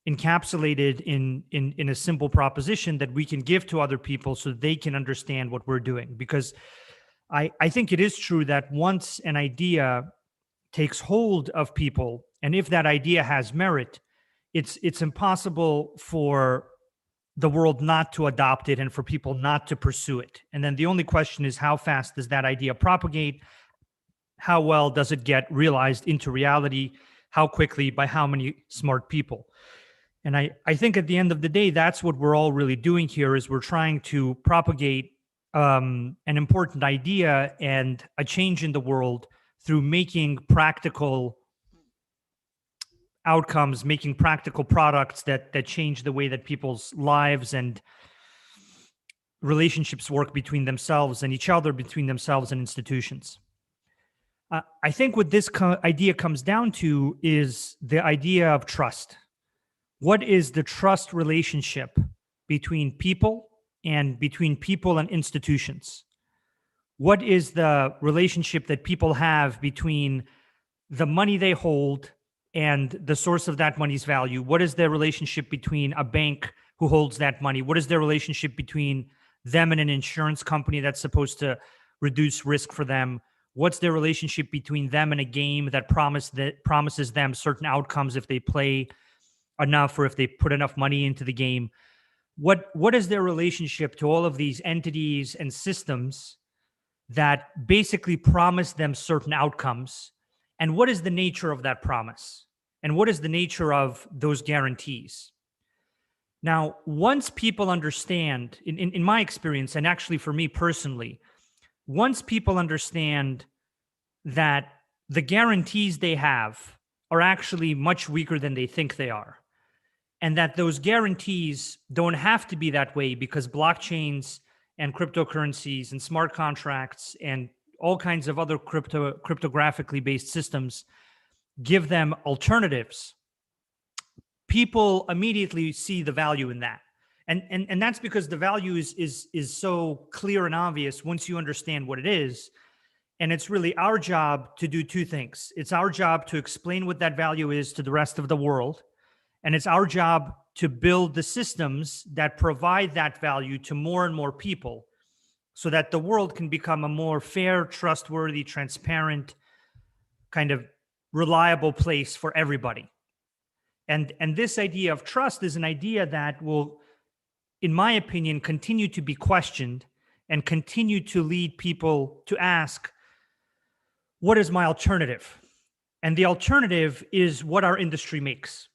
encapsulated in a simple proposition that we can give to other people so they can understand what we're doing. Because I think it is true that once an idea takes hold of people, and if that idea has merit, it's impossible for the world not to adopt it and for people not to pursue it. And then the only question is, how fast does that idea propagate? How well does it get realized into reality? How quickly, by how many smart people? And I think at the end of the day, that's what we're all really doing here, is we're trying to propagate an important idea and a change in the world through making practical outcomes, making practical products that change the way that people's lives and relationships work between themselves and each other, between themselves and institutions. I think what this idea comes down to is the idea of trust. What is the trust relationship between people and between people and institutions? What is the relationship that people have between the money they hold and the source of that money's value? What is the relationship between a bank who holds that money? What is the relationship between them and an insurance company that's supposed to reduce risk for them? What's their relationship between them and a game that promises them certain outcomes if they play enough or if they put enough money into the game? What is their relationship to all of these entities and systems that basically promise them certain outcomes? And what is the nature of that promise? And what is the nature of those guarantees? Now, once people understand, in my experience, and actually for me personally, once people understand that the guarantees they have are actually much weaker than they think they are, and that those guarantees don't have to be that way because blockchains and cryptocurrencies and smart contracts and all kinds of other cryptographically based systems give them alternatives, people immediately see the value in that. And that's because the value is so clear and obvious once you understand what it is. And it's really our job to do two things. It's our job to explain what that value is to the rest of the world. And it's our job to build the systems that provide that value to more and more people so that the world can become a more fair, trustworthy, transparent, kind of reliable place for everybody. And this idea of trust is an idea that will, in my opinion, continue to be questioned and continue to lead people to ask, what is my alternative? And the alternative is what our industry makes.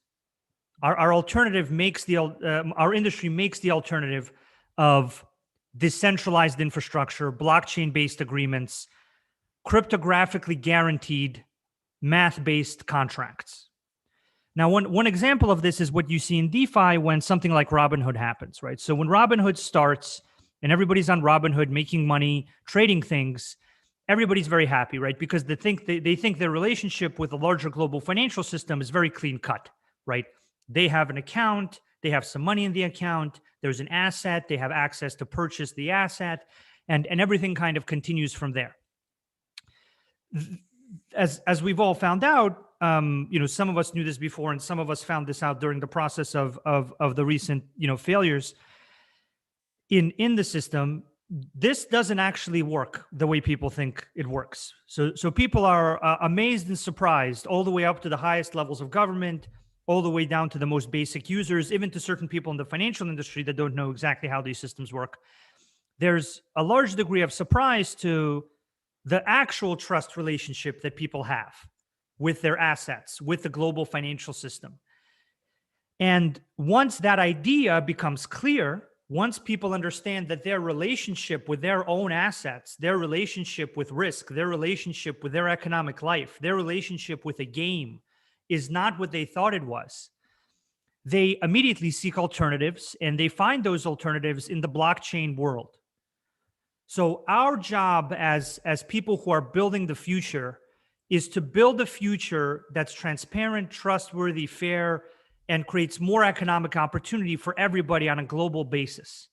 Our alternative makes our industry makes the alternative of decentralized infrastructure, blockchain-based agreements, cryptographically guaranteed, math-based contracts. Now, one example of this is what you see in DeFi when something like Robinhood happens, right? So when Robinhood starts and everybody's on Robinhood making money, trading things, everybody's very happy, right? Because they think their relationship with the larger global financial system is very clean cut, right? They have an account, they have some money in the account, there's an asset, they have access to purchase the asset, and everything kind of continues from there. As we've all found out, some of us knew this before, and some of us found this out during the process of the recent, failures in the system. This doesn't actually work the way people think it works. So people are amazed and surprised all the way up to the highest levels of government, all the way down to the most basic users, even to certain people in the financial industry that don't know exactly how these systems work. There's a large degree of surprise to the actual trust relationship that people have with their assets, with the global financial system. And once that idea becomes clear, once people understand that their relationship with their own assets, their relationship with risk, their relationship with their economic life, their relationship with a game is not what they thought it was, they immediately seek alternatives, and they find those alternatives in the blockchain world. So our job as people who are building the future is to build a future that's transparent, trustworthy, fair, and creates more economic opportunity for everybody on a global basis.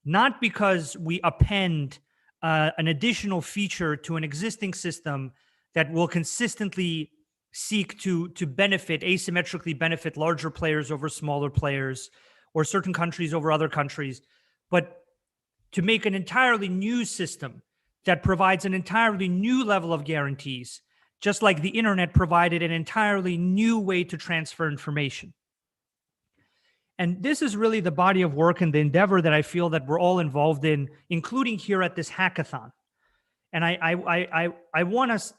Not because we append an additional feature to an existing system that will consistently seek to benefit, asymmetrically benefit larger players over smaller players, or certain countries over other countries, but to make an entirely new system that provides an entirely new level of guarantees, just like the internet provided an entirely new way to transfer information. And this is really the body of work and the endeavor that I feel that we're all involved in, including here at this hackathon. And I want us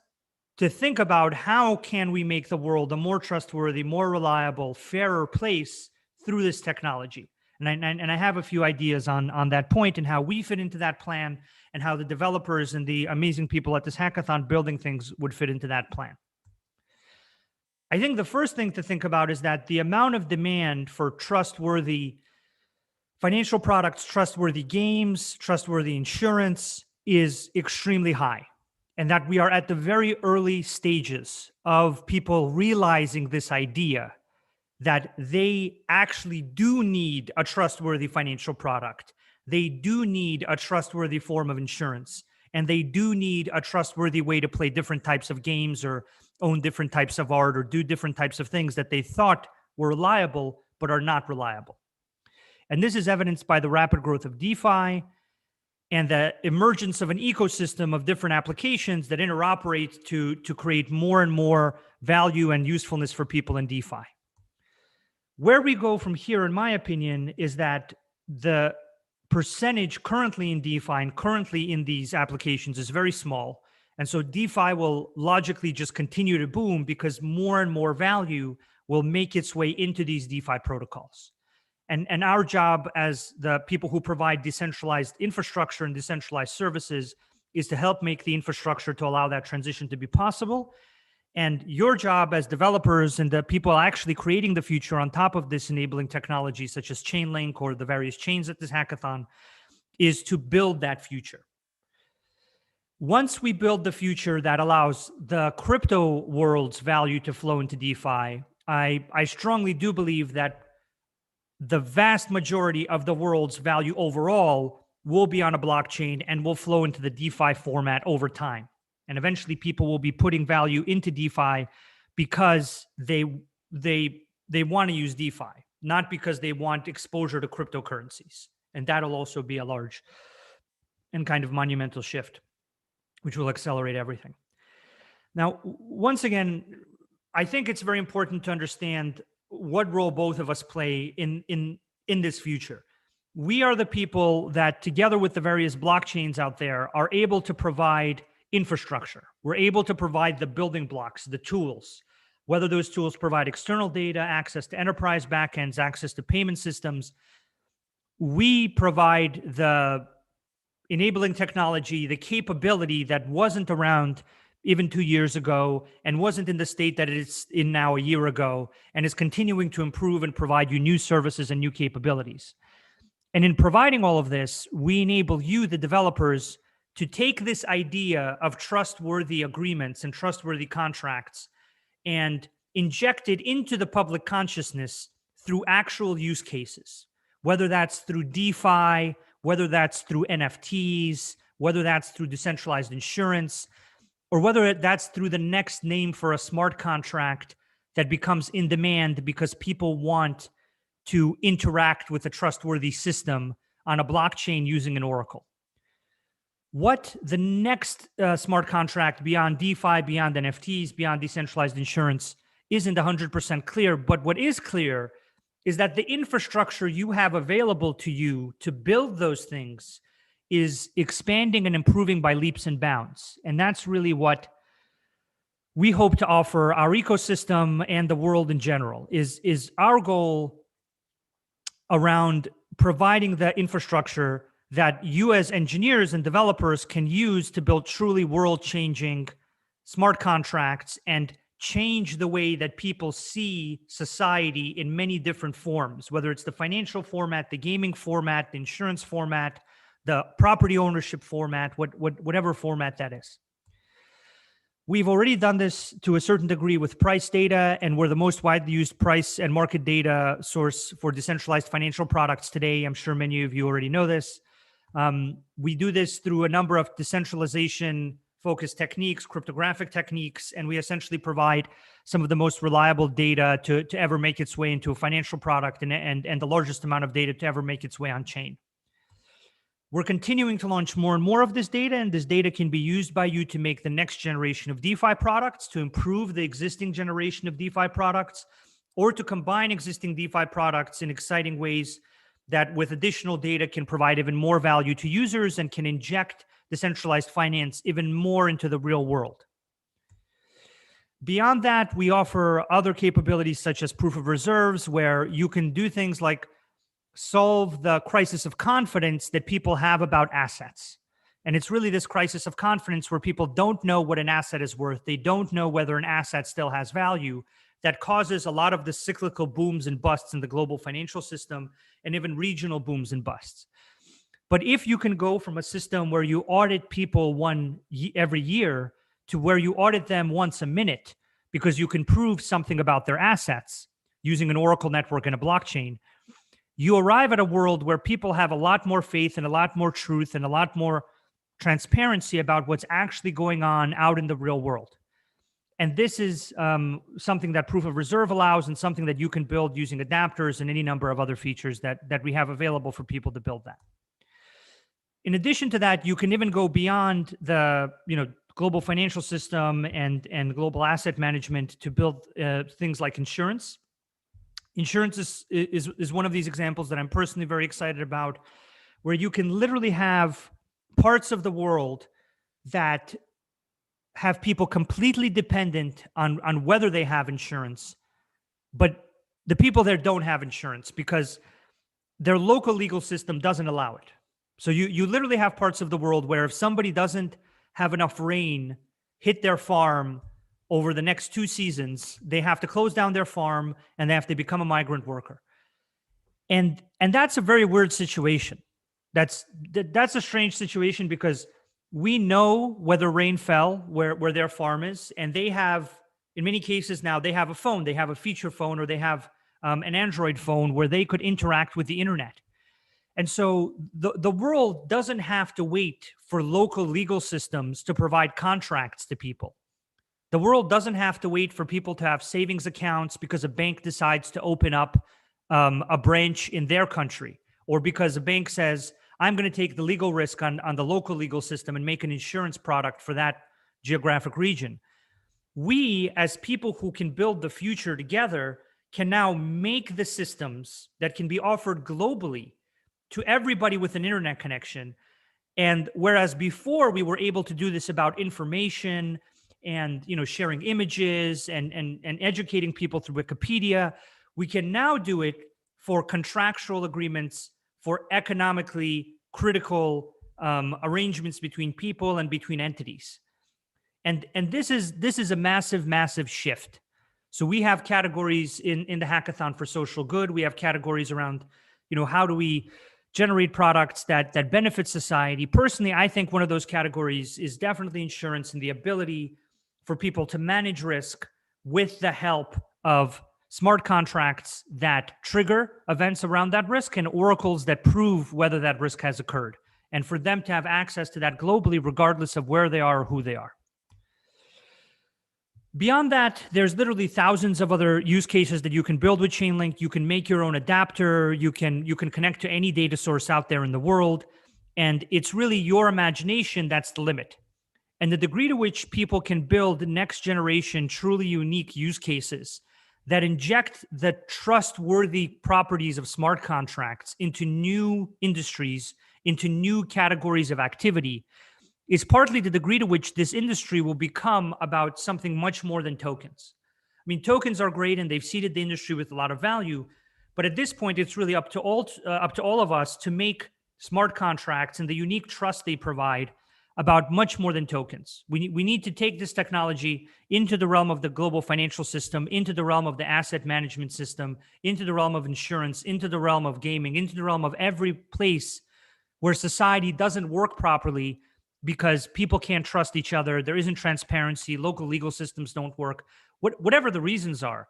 to think about how can we make the world a more trustworthy, more reliable, fairer place through this technology. And I have a few ideas on that point and how we fit into that plan and how the developers and the amazing people at this hackathon building things would fit into that plan. I think the first thing to think about is that the amount of demand for trustworthy financial products, trustworthy games, trustworthy insurance is extremely high. And that we are at the very early stages of people realizing this idea that they actually do need a trustworthy financial product. They do need a trustworthy form of insurance. And they do need a trustworthy way to play different types of games or own different types of art or do different types of things that they thought were reliable but are not reliable. And this is evidenced by the rapid growth of DeFi and the emergence of an ecosystem of different applications that interoperate to create more and more value and usefulness for people in DeFi. Where we go from here, in my opinion, is that the percentage currently in DeFi and currently in these applications is very small. And so DeFi will logically just continue to boom because more and more value will make its way into these DeFi protocols. And our job as the people who provide decentralized infrastructure and decentralized services is to help make the infrastructure to allow that transition to be possible. And your job as developers and the people actually creating the future on top of this enabling technology, such as Chainlink or the various chains at this hackathon, is to build that future. Once we build the future that allows the crypto world's value to flow into DeFi, I strongly do believe that the vast majority of the world's value overall will be on a blockchain and will flow into the DeFi format over time. And eventually people will be putting value into DeFi because they want to use DeFi, not because they want exposure to cryptocurrencies. And that'll also be a large and kind of monumental shift, which will accelerate everything. Now, once again, I think it's very important to understand what role both of us play in this future. We are the people that, together with the various blockchains out there, are able to provide infrastructure. We're able to provide the building blocks, the tools, whether those tools provide external data, access to enterprise backends, access to payment systems. We provide the enabling technology, the capability that wasn't around even 2 years ago and wasn't in the state that it's in now a year ago, and is continuing to improve and provide you new services and new capabilities. And in providing all of this, we enable you, the developers, to take this idea of trustworthy agreements and trustworthy contracts and inject it into the public consciousness through actual use cases, whether that's through DeFi, whether that's through NFTs, whether that's through decentralized insurance, or whether that's through the next name for a smart contract that becomes in demand because people want to interact with a trustworthy system on a blockchain using an oracle. What the next smart contract beyond DeFi, beyond NFTs, beyond decentralized insurance isn't 100% clear, but what is clear is that the infrastructure you have available to you to build those things is expanding and improving by leaps and bounds. And that's really what we hope to offer our ecosystem and the world in general, is our goal around providing the infrastructure that you as engineers and developers can use to build truly world-changing smart contracts and change the way that people see society in many different forms, whether it's the financial format, the gaming format, the insurance format, the property ownership format, whatever format that is. We've already done this to a certain degree with price data, and we're the most widely used price and market data source for decentralized financial products today. I'm sure many of you already know this. We do this through a number of decentralization focused techniques, cryptographic techniques, and we essentially provide some of the most reliable data to ever make its way into a financial product and the largest amount of data to ever make its way on chain. We're continuing to launch more and more of this data, and this data can be used by you to make the next generation of DeFi products, to improve the existing generation of DeFi products, or to combine existing DeFi products in exciting ways that with additional data can provide even more value to users and can inject decentralized finance even more into the real world. Beyond that, we offer other capabilities such as proof of reserves, where you can do things like solve the crisis of confidence that people have about assets. And it's really this crisis of confidence where people don't know what an asset is worth. They don't know whether an asset still has value. That causes a lot of the cyclical booms and busts in the global financial system and even regional booms and busts. But if you can go from a system where you audit people every year to where you audit them once a minute because you can prove something about their assets using an Oracle network and a blockchain, you arrive at a world where people have a lot more faith and a lot more truth and a lot more transparency about what's actually going on out in the real world. And this is something that proof of reserve allows, and something that you can build using adapters and any number of other features that we have available for people to build that. In addition to that, you can even go beyond the global financial system and global asset management to build things like insurance. Insurance is one of these examples that I'm personally very excited about, where you can literally have parts of the world that have people completely dependent on whether they have insurance, but the people there don't have insurance because their local legal system doesn't allow it. So you literally have parts of the world where if somebody doesn't have enough rain hit their farm over the next 2 seasons, they have to close down their farm and they have to become a migrant worker. And that's a very weird situation. That's a strange situation because we know whether rain fell where their farm is, and they have, in many cases now, they have a phone, they have a feature phone, or they have an Android phone where they could interact with the internet. And so the world doesn't have to wait for local legal systems to provide contracts to people. The world doesn't have to wait for people to have savings accounts because a bank decides to open up a branch in their country, or because a bank says, I'm going to take the legal risk on the local legal system and make an insurance product for that geographic region. We, as people who can build the future together, can now make the systems that can be offered globally to everybody with an internet connection. And whereas before we were able to do this about information and sharing images and educating people through Wikipedia, we can now do it for contractual agreements, for economically critical arrangements between people and between entities. And this is a massive, massive shift. So we have categories in the hackathon for social good. We have categories around, how do we generate products that benefit society. Personally, I think one of those categories is definitely insurance and the ability for people to manage risk with the help of smart contracts that trigger events around that risk and oracles that prove whether that risk has occurred, and for them to have access to that globally, regardless of where they are or who they are. Beyond that, there's literally thousands of other use cases that you can build with Chainlink. You can make your own adapter. You can connect to any data source out there in the world. And it's really your imagination that's the limit. And the degree to which people can build next generation, truly unique use cases that inject the trustworthy properties of smart contracts into new industries, into new categories of activity, is partly the degree to which this industry will become about something much more than tokens. I mean, tokens are great and they've seeded the industry with a lot of value, but at this point, it's really up to all of us to make smart contracts and the unique trust they provide about much more than tokens. We need to take this technology into the realm of the global financial system, into the realm of the asset management system, into the realm of insurance, into the realm of gaming, into the realm of every place where society doesn't work properly because people can't trust each other, there isn't transparency, local legal systems don't work, whatever the reasons are.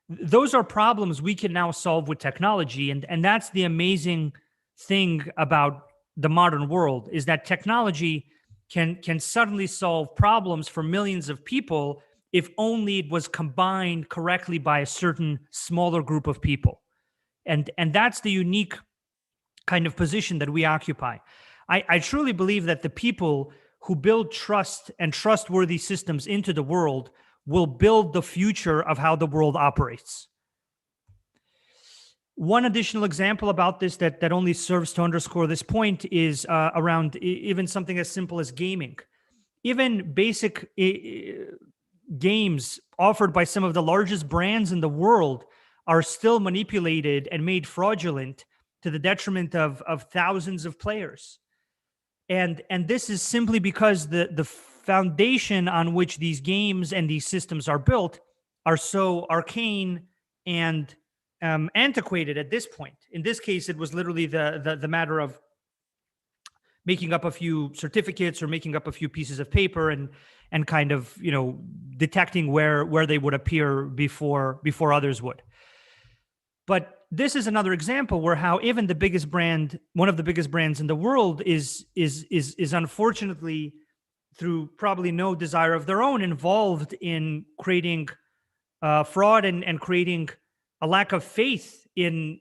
Those are problems we can now solve with technology, and that's the amazing thing about the modern world, is that technology can suddenly solve problems for millions of people if only it was combined correctly by a certain smaller group of people. And that's the unique kind of position that we occupy. I truly believe that the people who build trust and trustworthy systems into the world will build the future of how the world operates. One additional example about this that only serves to underscore this point is around even something as simple as gaming. Even basic games offered by some of the largest brands in the world are still manipulated and made fraudulent to the detriment of thousands of players. And this is simply because the foundation on which these games and these systems are built are so arcane and antiquated at this point. In this case, it was literally the matter of making up a few certificates or making up a few pieces of paper and kind of, you know, detecting where they would appear before others would. But this is another example where how even the biggest brand, one of the biggest brands in the world, is unfortunately, through probably no desire of their own, involved in creating fraud and creating a lack of faith in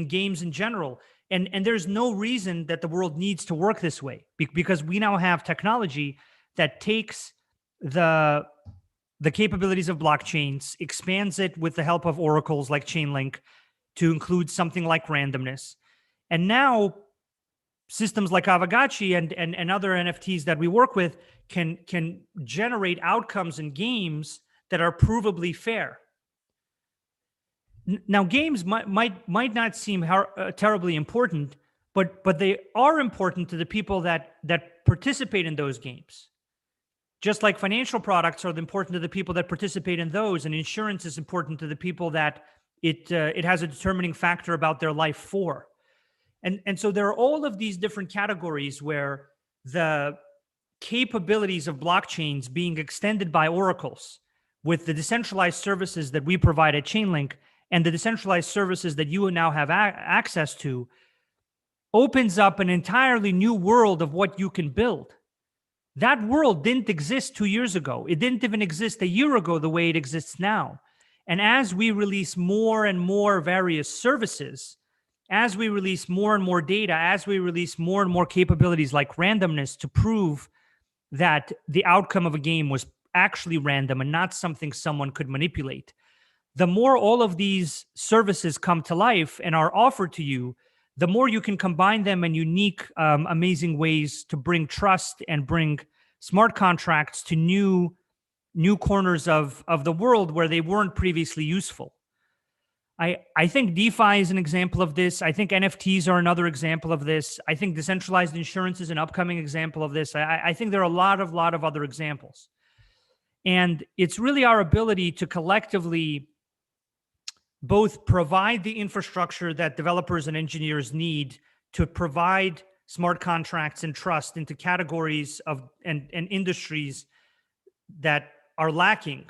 games in general. And there's no reason that the world needs to work this way, because we now have technology that takes the capabilities of blockchains, expands it with the help of oracles like Chainlink to include something like randomness. And now systems like Avagachi and other NFTs that we work with can generate outcomes in games that are provably fair. Now, games might not seem terribly important, but they are important to the people that participate in those games. Just like financial products are important to the people that participate in those, and insurance is important to the people that it has a determining factor about their life for. And so there are all of these different categories where the capabilities of blockchains being extended by oracles with the decentralized services that we provide at Chainlink and the decentralized services that you now have access to opens up an entirely new world of what you can build. That world didn't exist 2 years ago. It didn't even exist a year ago the way it exists now. And as we release more and more various services, as we release more and more data, as we release more and more capabilities like randomness to prove that the outcome of a game was actually random and not something someone could manipulate, the more all of these services come to life and are offered to you, the more you can combine them in unique, amazing ways to bring trust and bring smart contracts to new corners of the world where they weren't previously useful. I think DeFi is an example of this. I think NFTs are another example of this. I think decentralized insurance is an upcoming example of this. I think there are a lot of other examples. And it's really our ability to collectively both provide the infrastructure that developers and engineers need to provide smart contracts and trust into categories of and industries that are lacking.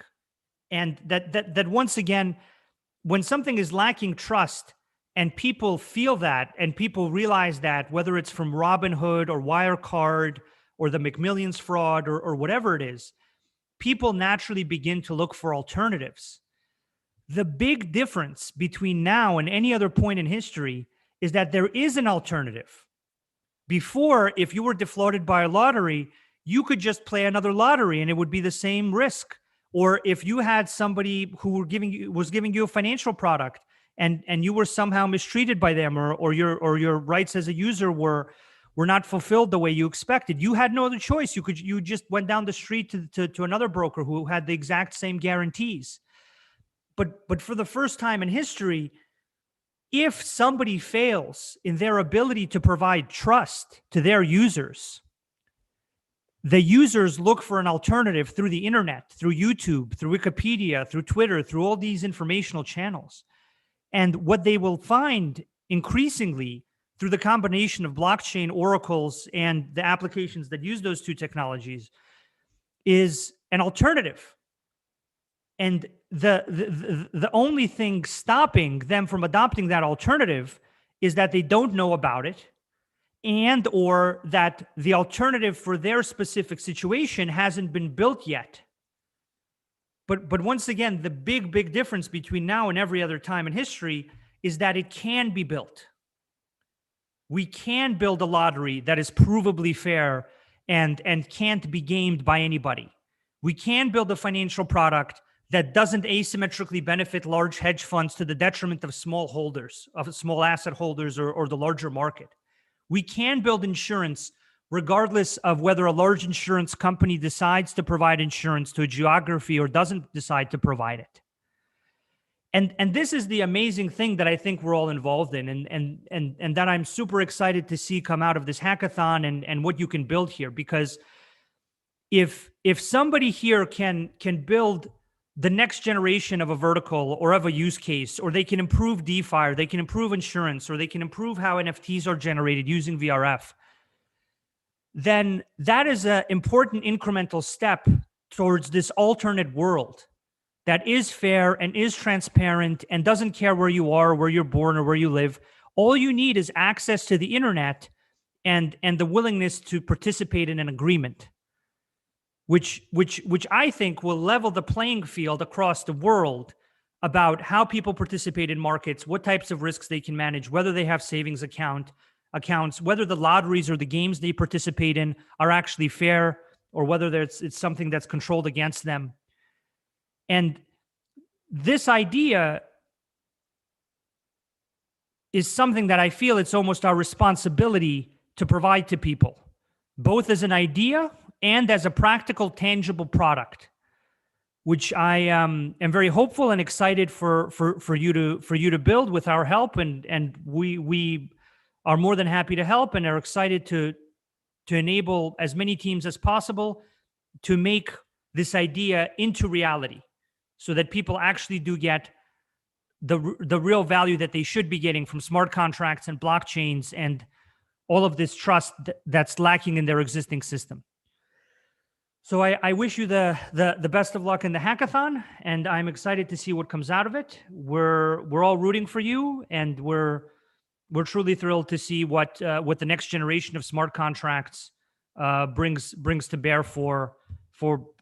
And that once again, when something is lacking trust and people feel that and people realize that, whether it's from Robinhood or Wirecard or the McMillions fraud or whatever it is, people naturally begin to look for alternatives. The big difference between now and any other point in history is that there is an alternative. Before, if you were defrauded by a lottery, you could just play another lottery and it would be the same risk. Or if you had somebody who was giving you a financial product and you were somehow mistreated by them, or your rights as a user were not fulfilled the way you expected, you had no other choice. You just went down the street to another broker who had the exact same guarantees. But for the first time in history, if somebody fails in their ability to provide trust to their users, the users look for an alternative through the internet, through YouTube, through Wikipedia, through Twitter, through all these informational channels. And what they will find increasingly through the combination of blockchain oracles and the applications that use those two technologies is an alternative. And the only thing stopping them from adopting that alternative is that they don't know about it, and or that the alternative for their specific situation hasn't been built yet. But once again, the big difference between now and every other time in history is that it can be built. We can build a lottery that is provably fair and can't be gamed by anybody. We can build a financial product that doesn't asymmetrically benefit large hedge funds to the detriment of small holders, of small asset holders or the larger market. We can build insurance regardless of whether a large insurance company decides to provide insurance to a geography or doesn't decide to provide it. And this is the amazing thing that I think we're all involved in and that I'm super excited to see come out of this hackathon and what you can build here. Because if somebody here can build the next generation of a vertical or of a use case, or they can improve DeFi, or they can improve insurance, or they can improve how NFTs are generated using VRF, then that is an important incremental step towards this alternate world that is fair and is transparent and doesn't care where you are, where you're born, or where you live. All you need is access to the internet and the willingness to participate in an agreement, which I think will level the playing field across the world about how people participate in markets, what types of risks they can manage, whether they have savings accounts, whether the lotteries or the games they participate in are actually fair, or whether it's something that's controlled against them. And this idea is something that I feel it's almost our responsibility to provide to people, both as an idea and as a practical, tangible product, which I am very hopeful and excited for you to build with our help, and we are more than happy to help and are excited to enable as many teams as possible to make this idea into reality, so that people actually do get the real value that they should be getting from smart contracts and blockchains and all of this trust that's lacking in their existing system. So I wish you the best of luck in the hackathon, and I'm excited to see what comes out of it. We're all rooting for you, and we're truly thrilled to see what the next generation of smart contracts brings to bear for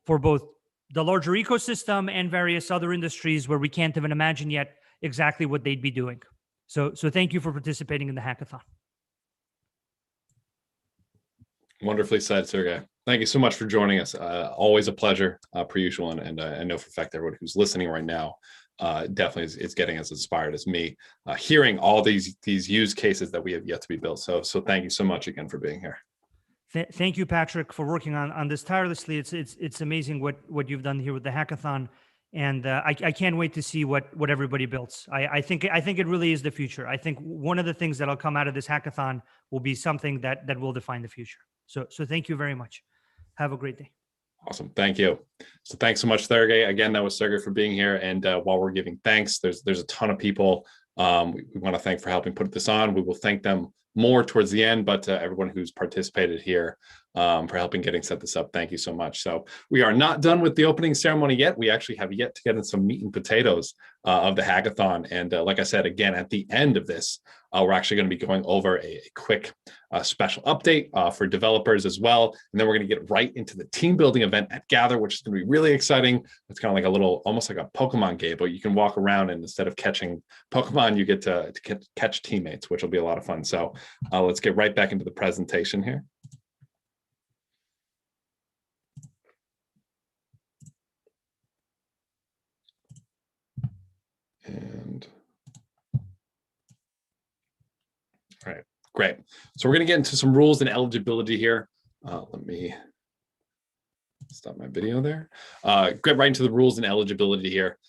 both the larger ecosystem and various other industries where we can't even imagine yet exactly what they'd be doing. So thank you for participating in the hackathon. Wonderfully said, Sergey. Thank you so much for joining us. Always a pleasure, per usual. And I know for a fact everyone who's listening right now definitely is getting as inspired as me, hearing all these use cases that we have yet to be built. So thank you so much again for being here. Thank you, Patrick, for working on this tirelessly. It's amazing what you've done here with the hackathon, and I can't wait to see what everybody builds. I think it really is the future. I think one of the things that'll come out of this hackathon will be something that will define the future. So thank you very much. Have a great day. Awesome. Thank you. So thanks so much, Sergey. Again, that was Sergey for being here. And while we're giving thanks, there's a ton of people we want to thank for helping put this on. We will thank them more towards the end, but everyone who's participated here for helping set this up, thank you so much. So we are not done with the opening ceremony yet. We actually have yet to get in some meat and potatoes of the hackathon. And like I said, again, at the end of this, we're actually going to be going over a quick special update for developers as well. And then we're going to get right into the team building event at Gather, which is going to be really exciting. It's kind of like a little, almost like a Pokemon game, but you can walk around and instead of catching Pokemon, you get to catch teammates, which will be a lot of fun. So let's get right back into the presentation here. And all right, great. So we're going to get into some rules and eligibility here. Let me stop my video there. Get right into the rules and eligibility here,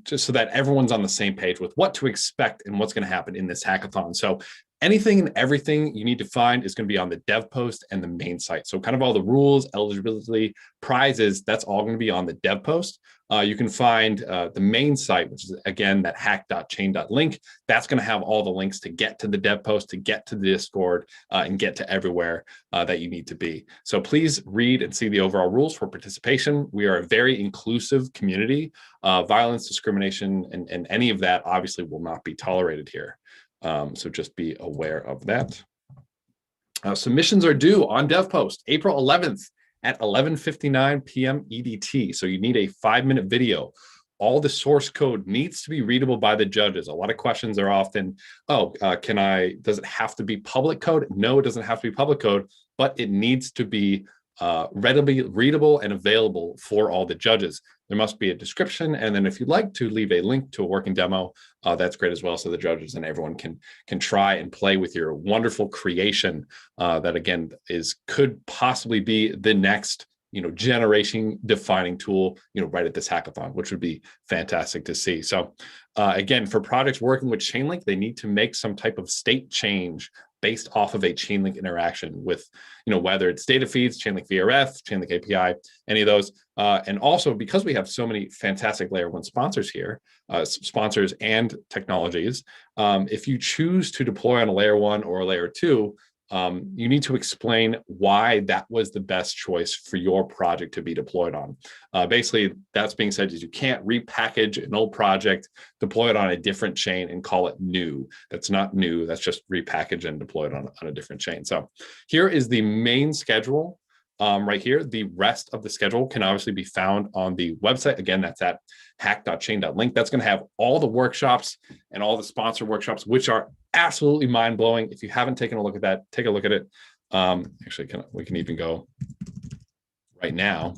just so that everyone's on the same page with what to expect and what's going to happen in this hackathon. So anything and everything you need to find is going to be on the dev post and the main site. So kind of all the rules, eligibility, prizes, that's all going to be on the dev post. You can find the main site, which is, again, that hack.chain.link. That's going to have all the links to get to the dev post, to get to the Discord, and get to everywhere that you need to be. So please read and see the overall rules for participation. We are a very inclusive community. Violence, discrimination, and any of that obviously will not be tolerated here. So just be aware of that. Submissions are due on DevPost April 11th at 11:59 p.m. EDT. So you need a 5-minute video. All the source code needs to be readable by the judges. A lot of questions are often, does it have to be public code? No, it doesn't have to be public code, but it needs to be readily readable and available for all the judges. There must be a description, and then if you'd like to leave a link to a working demo, that's great as well, so the judges and everyone can try and play with your wonderful creation that again could possibly be the next generation defining tool right at this hackathon, which would be fantastic to see. So again, for projects working with Chainlink, they need to make some type of state change based off of a Chainlink interaction with, whether it's data feeds, Chainlink VRF, Chainlink API, any of those. And also because we have so many fantastic layer 1 sponsors here, sponsors and technologies, if you choose to deploy on a layer 1 or a layer 2, you need to explain why that was the best choice for your project to be deployed on. Basically, that's being said is you can't repackage an old project, deploy it on a different chain and call it new. That's not new. That's just repackage and deploy it on a different chain. So here is the main schedule right here. The rest of the schedule can obviously be found on the website. Again, that's at hack.chain.link. That's going to have all the workshops and all the sponsor workshops, which are absolutely mind-blowing. If you haven't taken a look at that, take a look at it. Actually, we can even go right now.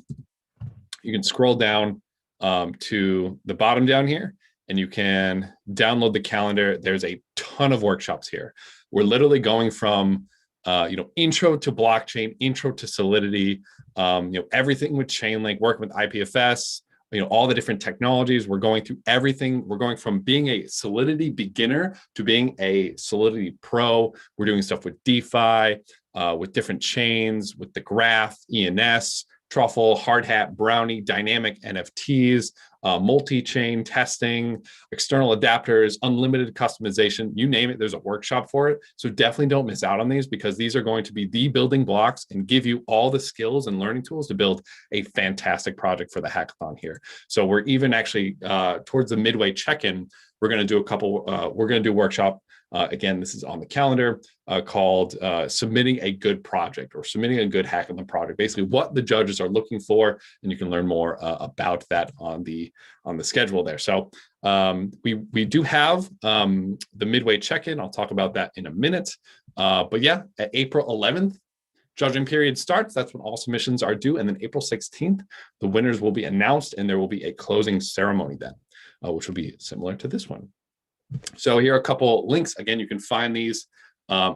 You can scroll down to the bottom down here, and you can download the calendar. There's a ton of workshops here. We're literally going from intro to blockchain, intro to Solidity, everything with Chainlink, working with IPFS, all the different technologies. We're going through everything. We're going from being a Solidity beginner to being a Solidity pro. We're doing stuff with DeFi, with different chains, with the graph, ENS, Truffle, Hard Hat, Brownie, dynamic NFTs, multi-chain testing, external adapters, unlimited customization, you name it, there's a workshop for it. So definitely don't miss out on these, because these are going to be the building blocks and give you all the skills and learning tools to build a fantastic project for the hackathon here. So we're even actually towards the midway check-in, we're going to do a workshop. Again, this is on the calendar called Submitting a Good Project, or Submitting a Good Hackathon Project, basically what the judges are looking for, and you can learn more about that on the schedule there. So we do have the midway check-in. I'll talk about that in a minute. But yeah, at April 11th, judging period starts. That's when all submissions are due. And then April 16th, the winners will be announced, and there will be a closing ceremony then, which will be similar to this one. So here are a couple links. Again, you can find these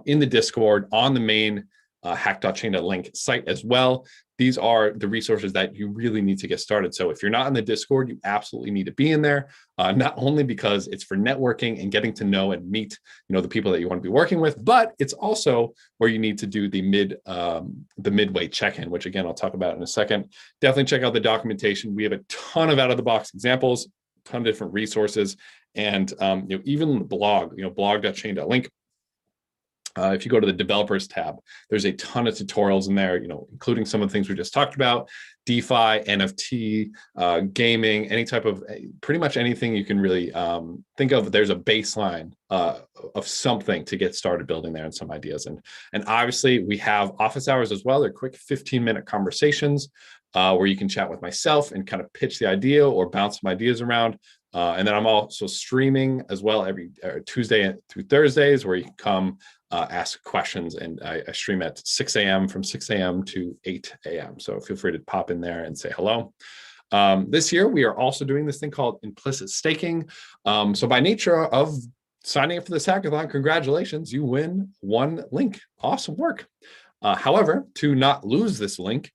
in the Discord, on the main hack.chain.link site as well. These are the resources that you really need to get started. So if you're not in the Discord, you absolutely need to be in there, not only because it's for networking and getting to know and meet the people that you want to be working with, but it's also where you need to do the midway check-in, which again, I'll talk about in a second. Definitely check out the documentation. We have a ton of out-of-the-box examples, a ton of different resources, and even the blog, blog.chain.link. If you go to the developers tab, there's a ton of tutorials in there, including some of the things we just talked about, DeFi, NFT, gaming, any type of, pretty much anything you can really think of. There's a baseline of something to get started building there, and some ideas. And obviously we have office hours as well. They're quick 15-minute conversations where you can chat with myself and kind of pitch the idea or bounce some ideas around. And then I'm also streaming as well every Tuesday through Thursdays, where you can come ask questions, and I stream at 6 a.m. from 6 a.m. to 8 a.m. So feel free to pop in there and say hello. This year, we are also doing this thing called implicit staking. So by nature of signing up for this hackathon, congratulations, you win 1 link. Awesome work. However, to not lose this link,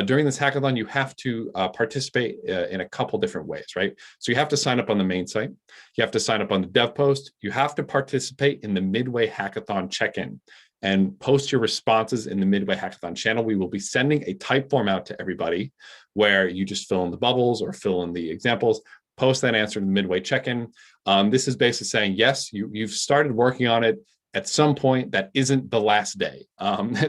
during this hackathon, you have to participate in a couple different ways, right? So you have to sign up on the main site. You have to sign up on the dev post. You have to participate in the Midway Hackathon check-in and post your responses in the Midway Hackathon channel. We will be sending a type form out to everybody where you just fill in the bubbles or fill in the examples, post that answer in the Midway check-in. This is basically saying, yes, you've started working on it. At some point, that isn't the last day.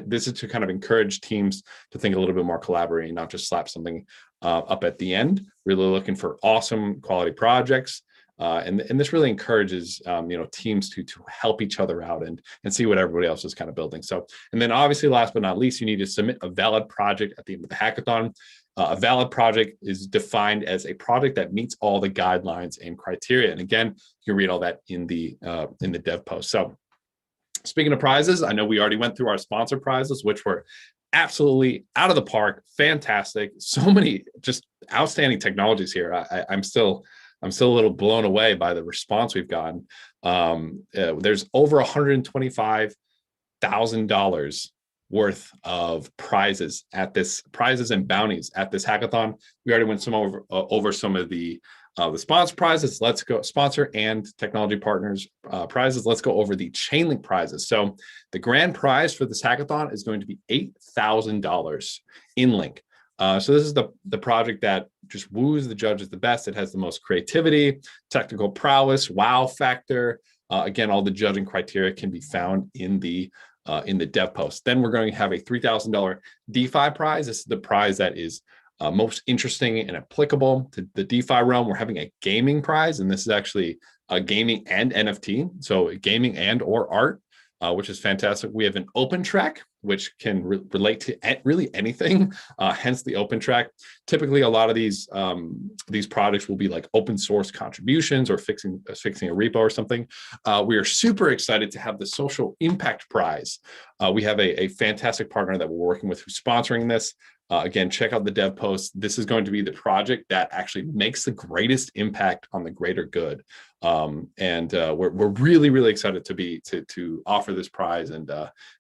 This is to kind of encourage teams to think a little bit more collaborating, not just slap something up at the end. Really looking for awesome quality projects. And this really encourages teams to help each other out and see what everybody else is kind of building. So, and then obviously, last but not least, you need to submit a valid project at the end of the hackathon. A valid project is defined as a project that meets all the guidelines and criteria. And again, you can read all that in the dev post. So, speaking of prizes, I know we already went through our sponsor prizes, which were absolutely out of the park, fantastic. So many just outstanding technologies here. I'm still a little blown away by the response we've gotten. There's over $125,000 worth of prizes and bounties at this hackathon. We already went over some of the sponsor prizes. Let's go sponsor and technology partners prizes. Let's go over the Chainlink prizes. So the grand prize for this hackathon is going to be $8,000 in Link. So this is the project that just woos the judges the best. It has the most creativity, technical prowess, wow factor. Again, all the judging criteria can be found in the dev post. Then we're going to have a $3,000 DeFi prize. This is the prize that is most interesting and applicable to the DeFi realm. We're having a gaming prize, and this is actually a gaming and NFT. So gaming and or art, which is fantastic. We have an open track, which can relate to really anything, hence the open track. Typically, a lot of these projects will be like open source contributions or fixing a repo or something. We are super excited to have the social impact prize. We have a fantastic partner that we're working with who's sponsoring this. Again, check out the dev post. This is going to be the project that actually makes the greatest impact on the greater good. We're really, really excited to offer this prize and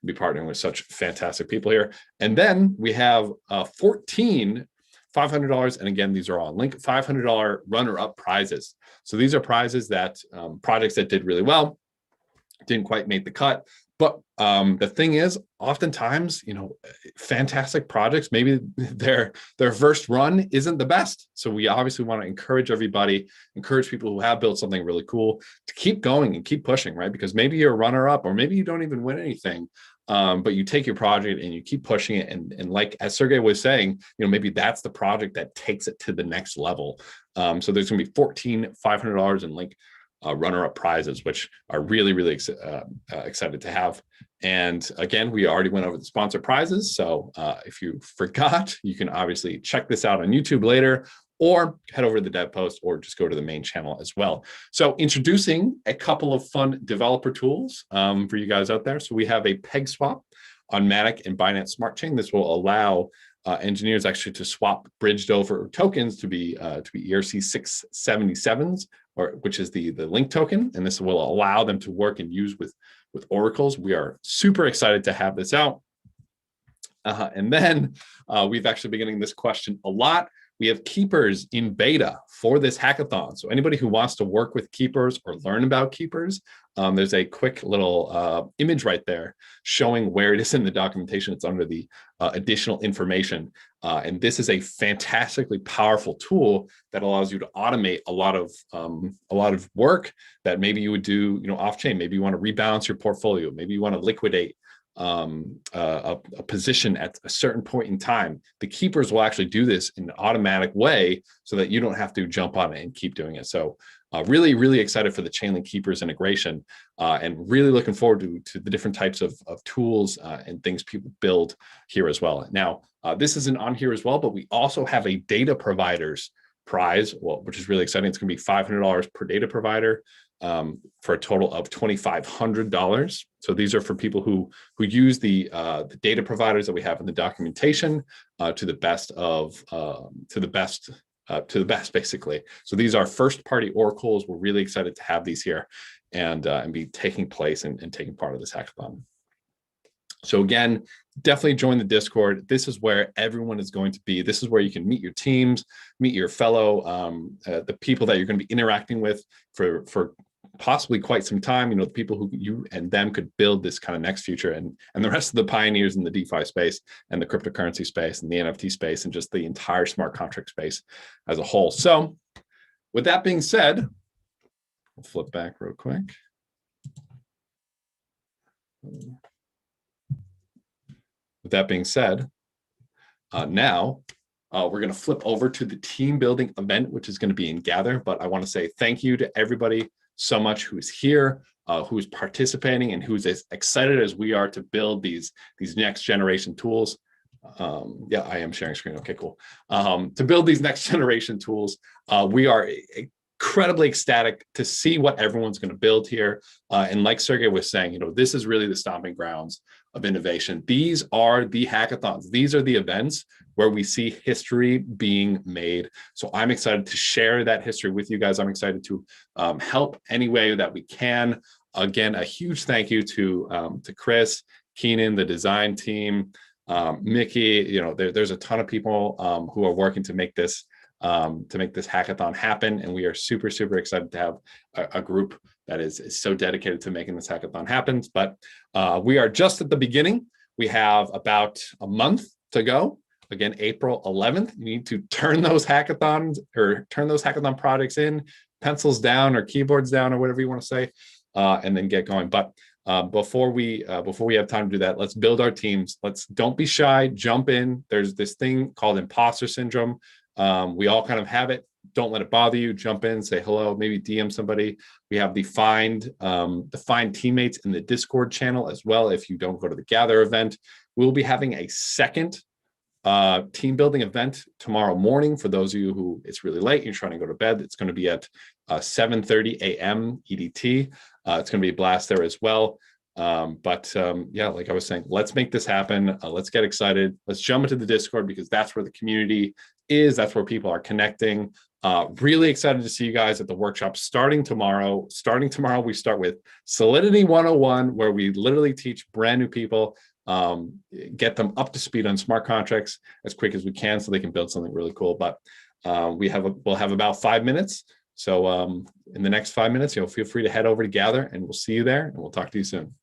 be partnering with such fantastic people here. And then we have 14 $500, and again, these are all on Link, $500 runner-up prizes. So these are prizes that projects that did really well, didn't quite make the cut. But the thing is, oftentimes, fantastic projects, maybe their first run isn't the best. So we obviously want to encourage people who have built something really cool to keep going and keep pushing, right? Because maybe you're a runner-up, or maybe you don't even win anything, but you take your project and you keep pushing it. And like as Sergey was saying, maybe that's the project that takes it to the next level. So there's going to be 14 $500 in Link runner-up prizes, which are really, really excited to have. And again, we already went over the sponsor prizes. So if you forgot, you can obviously check this out on YouTube later, or head over to the dev post, or just go to the main channel as well. So introducing a couple of fun developer tools for you guys out there. So we have a peg swap on Matic and Binance Smart Chain. This will allow engineers actually to swap bridged over tokens to be ERC 677s, which is the Link token, and this will allow them to work and use with oracles. We are super excited to have this out. And then we've actually been getting this question a lot. We have keepers in beta for this hackathon. So anybody who wants to work with keepers or learn about keepers, there's a quick little image right there showing where it is in the documentation. It's under the additional information. And this is a fantastically powerful tool that allows you to automate a lot of work that maybe you would do, off chain. Maybe you want to rebalance your portfolio. Maybe you want to liquidate a position at a certain point in time. The keepers will actually do this in an automatic way so that you don't have to jump on it and keep doing it. So really, really excited for the Chainlink keepers integration, and really looking forward to the different types of tools and things people build here as well. Now, this isn't on here as well, but we also have a data providers prize, which is really exciting. It's going to be $500 per data provider, for a total of $2,500. So these are for people who use the data providers that we have in the documentation to the best, basically. So these are first party oracles. We're really excited to have these here and be taking place and taking part of this hackathon. So again, definitely join the Discord. This is where everyone is going to be. This is where you can meet your teams, meet your fellow, the people that you're going to be interacting with for possibly quite some time, the people who you and them could build this kind of next future, and the rest of the pioneers in the DeFi space and the cryptocurrency space and the NFT space and just the entire smart contract space as a whole. So with that being said, we'll flip back real quick. With that being said, now We're going to flip over to the team building event, which is going to be in Gather. But I want to say thank you to everybody so much who is here, who is participating, and who's as excited as we are to build these next generation tools. Yeah, I am sharing screen. Okay, cool. To build these next generation tools, we are incredibly ecstatic to see what everyone's going to build here. And like Sergey was saying, this is really the stomping grounds of innovation. These are the hackathons. These are the events where we see history being made. So I'm excited to share that history with you guys. I'm excited to help any way that we can. Again, a huge thank you to Chris, Keenan, the design team, Mickey. There's a ton of people who are working to make this hackathon happen, and we are super, super excited to have a group that is so dedicated to making this hackathon happen. But we are just at the beginning. We have about a month to go. Again, April 11th, you need to turn those hackathon projects in, pencils down or keyboards down or whatever you want to say, and then get going. But before we have time to do that, let's build our teams. Don't be shy, jump in. There's this thing called imposter syndrome. We all kind of have it. Don't let it bother you. Jump in, say hello, maybe DM somebody. We have the find teammates in the Discord channel as well. If you don't go to the Gather event, we'll be having a second team building event tomorrow morning. For those of you who it's really late, you're trying to go to bed, it's going to be at 7:30 a.m. EDT. It's going to be a blast there as well. Yeah, like I was saying, let's make this happen. Let's get excited. Let's jump into the Discord, because that's where the community is. That's where people are connecting. Really excited to see you guys at the workshop starting tomorrow. We start with Solidity 101, where we literally teach brand new people, get them up to speed on smart contracts as quick as we can so they can build something really cool. But we'll have about 5 minutes. So in the next 5 minutes, feel free to head over to Gather, and we'll see you there, and we'll talk to you soon.